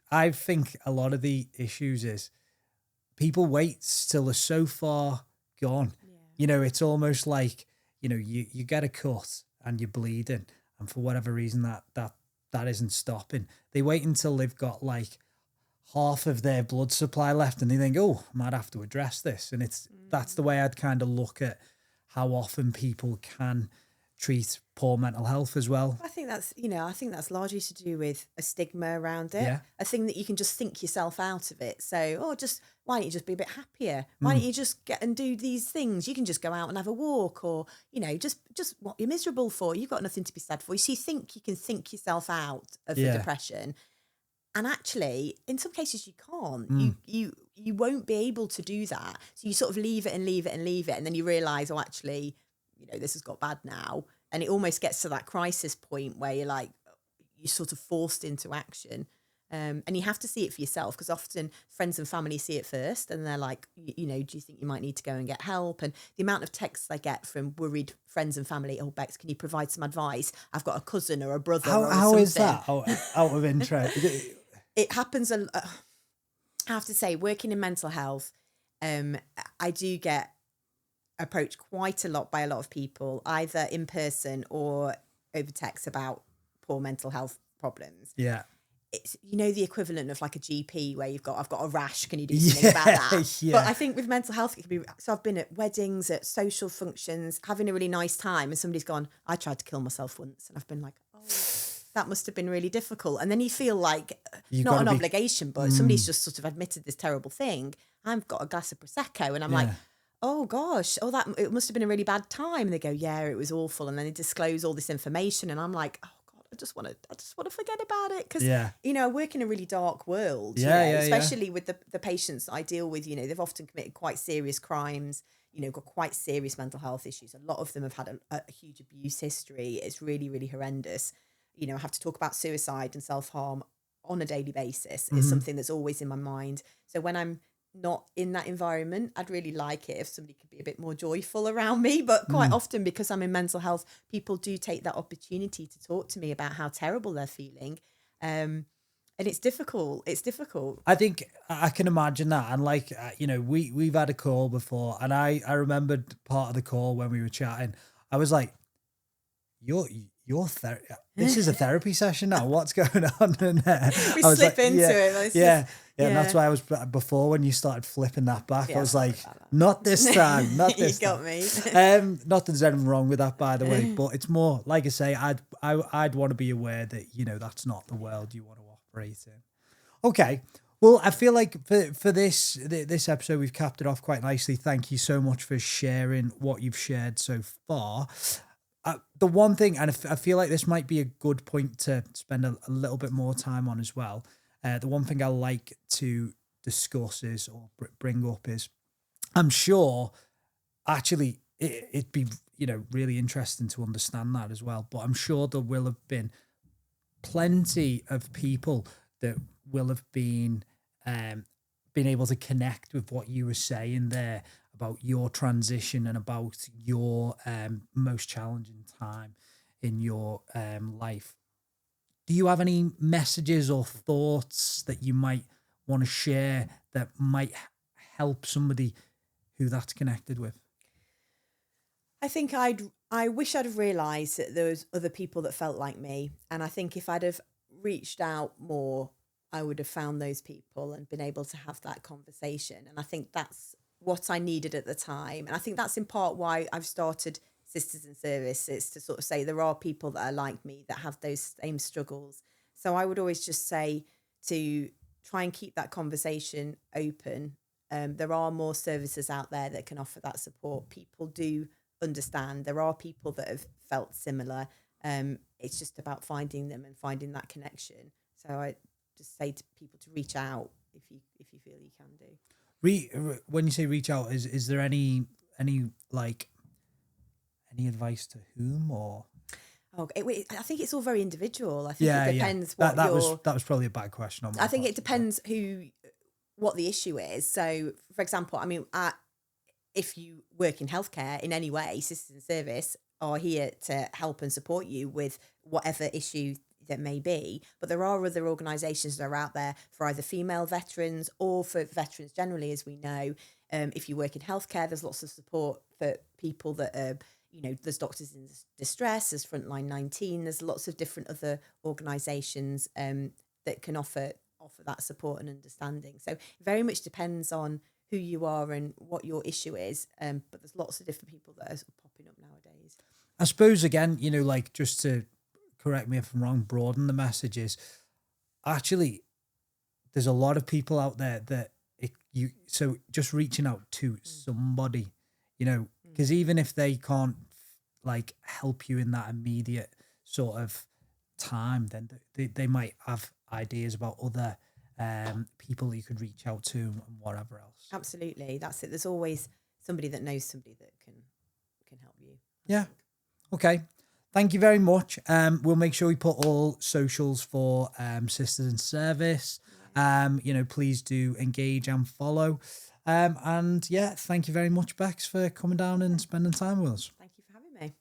I think a lot of the issues is people wait till they're so far gone. Yeah. It's almost like, you get a cut and you're bleeding, and for whatever reason that isn't stopping. They wait until they've got like half of their blood supply left and they think, oh, I might have to address this. And that's the way I'd kind of look at how often people can treat poor mental health as well. I think that's largely to do with a stigma around it, a thing that you can just think yourself out of it. So, why don't you just be a bit happier? Why don't you just get and do these things? You can just go out and have a walk, or just what you're miserable for. You've got nothing to be sad for. You think you can think yourself out of the depression, and actually, in some cases, you can't. You won't be able to do that. So you sort of leave it, and then you realise, actually, this has got bad now. And it almost gets to that crisis point where you're sort of forced into action. And you have to see it for yourself, because often friends and family see it first and they're like, do you think you might need to go and get help? And the amount of texts I get from worried friends and family, oh, Bex, can you provide some advice? I've got a cousin or a brother or something. How is that out of interest? It happens. I have to say, working in mental health, I do get approached quite a lot by a lot of people, either in person or over text, about poor mental health problems. Yeah. It's, the equivalent of like a GP where I've got a rash. Can you do something about that? Yeah. But I think with mental health, it can be, so I've been at weddings, at social functions, having a really nice time, and somebody's gone, I tried to kill myself once. And I've been like, oh, that must have been really difficult. And then you feel like, not an obligation, but somebody's just sort of admitted this terrible thing. I've got a glass of Prosecco and I'm like, oh gosh, it must have been a really bad time. And they go, yeah, it was awful. And then they disclose all this information. And I'm like, oh God, I just want to forget about it. Because, I work in a really dark world, especially with the patients that I deal with. They've often committed quite serious crimes, got quite serious mental health issues. A lot of them have had a huge abuse history. It's really, really horrendous. I have to talk about suicide and self-harm on a daily basis. It's something that's always in my mind. So when I'm not in that environment, I'd really like it if somebody could be a bit more joyful around me. But quite often, because I'm in mental health, people do take that opportunity to talk to me about how terrible they're feeling. And it's difficult. I think I can imagine that. And we've had a call before, and I remembered part of the call when we were chatting. I was like, this is a therapy session now. What's going on in there? We slip into it. Yeah. And that's why I was, before when you started flipping that back, I was like, not this time, not this You time. got me. Not that there's anything wrong with that, by the way, but it's more, like I say, I'd want to be aware that, that's not the world you want to operate in. Okay. Well, I feel like for this episode, we've capped it off quite nicely. Thank you so much for sharing what you've shared so far. The one thing, and I feel like this might be a good point to spend a little bit more time on as well. The one thing I like to discuss or bring up is, I'm sure actually it'd be, really interesting to understand that as well. But I'm sure there will have been plenty of people that will have been able to connect with what you were saying there about your transition and about your most challenging time in your life. Do you have any messages or thoughts that you might want to share that might help somebody who that's connected with? I think I wish I'd have realised that there was other people that felt like me. And I think if I'd have reached out more, I would have found those people and been able to have that conversation. And I think that's what I needed at the time. And I think that's in part why I've started Sisters in Service, is to sort of say there are people that are like me that have those same struggles. So I would always just say to try and keep that conversation open. There are more services out there that can offer that support. People do understand. There are people that have felt similar. It's just about finding them and finding that connection. So I just say to people to reach out if you feel you can do. When you say reach out, is there any like any advice to whom, or? Oh, I think it's all very individual. I think it depends what that was probably a bad question on my I think part, it depends what the issue is. So, for example, I mean, if you work in healthcare in any way, Sisters in Service are here to help and support you with whatever issue there may be. But there are other organisations that are out there for either female veterans or for veterans generally, as we know. If you work in healthcare, there's lots of support for people that are, there's Doctors in Distress, there's Frontline 19, there's lots of different other organisations that can offer that support and understanding. So it very much depends on who you are and what your issue is. But there's lots of different people that are sort of popping up nowadays. I suppose, again, like, just to correct me if I'm wrong, broaden the messages. Actually, there's a lot of people out there that so just reaching out to somebody, because even if they can't like help you in that immediate sort of time, then they might have ideas about other people you could reach out to and whatever else. Absolutely, that's it. There's always somebody that knows somebody that can help you. Yeah. Okay. Thank you very much. We'll make sure we put all socials for Sisters in Service. Please do engage and follow. And yeah, thank you very much, Bex, for coming down and spending time with us.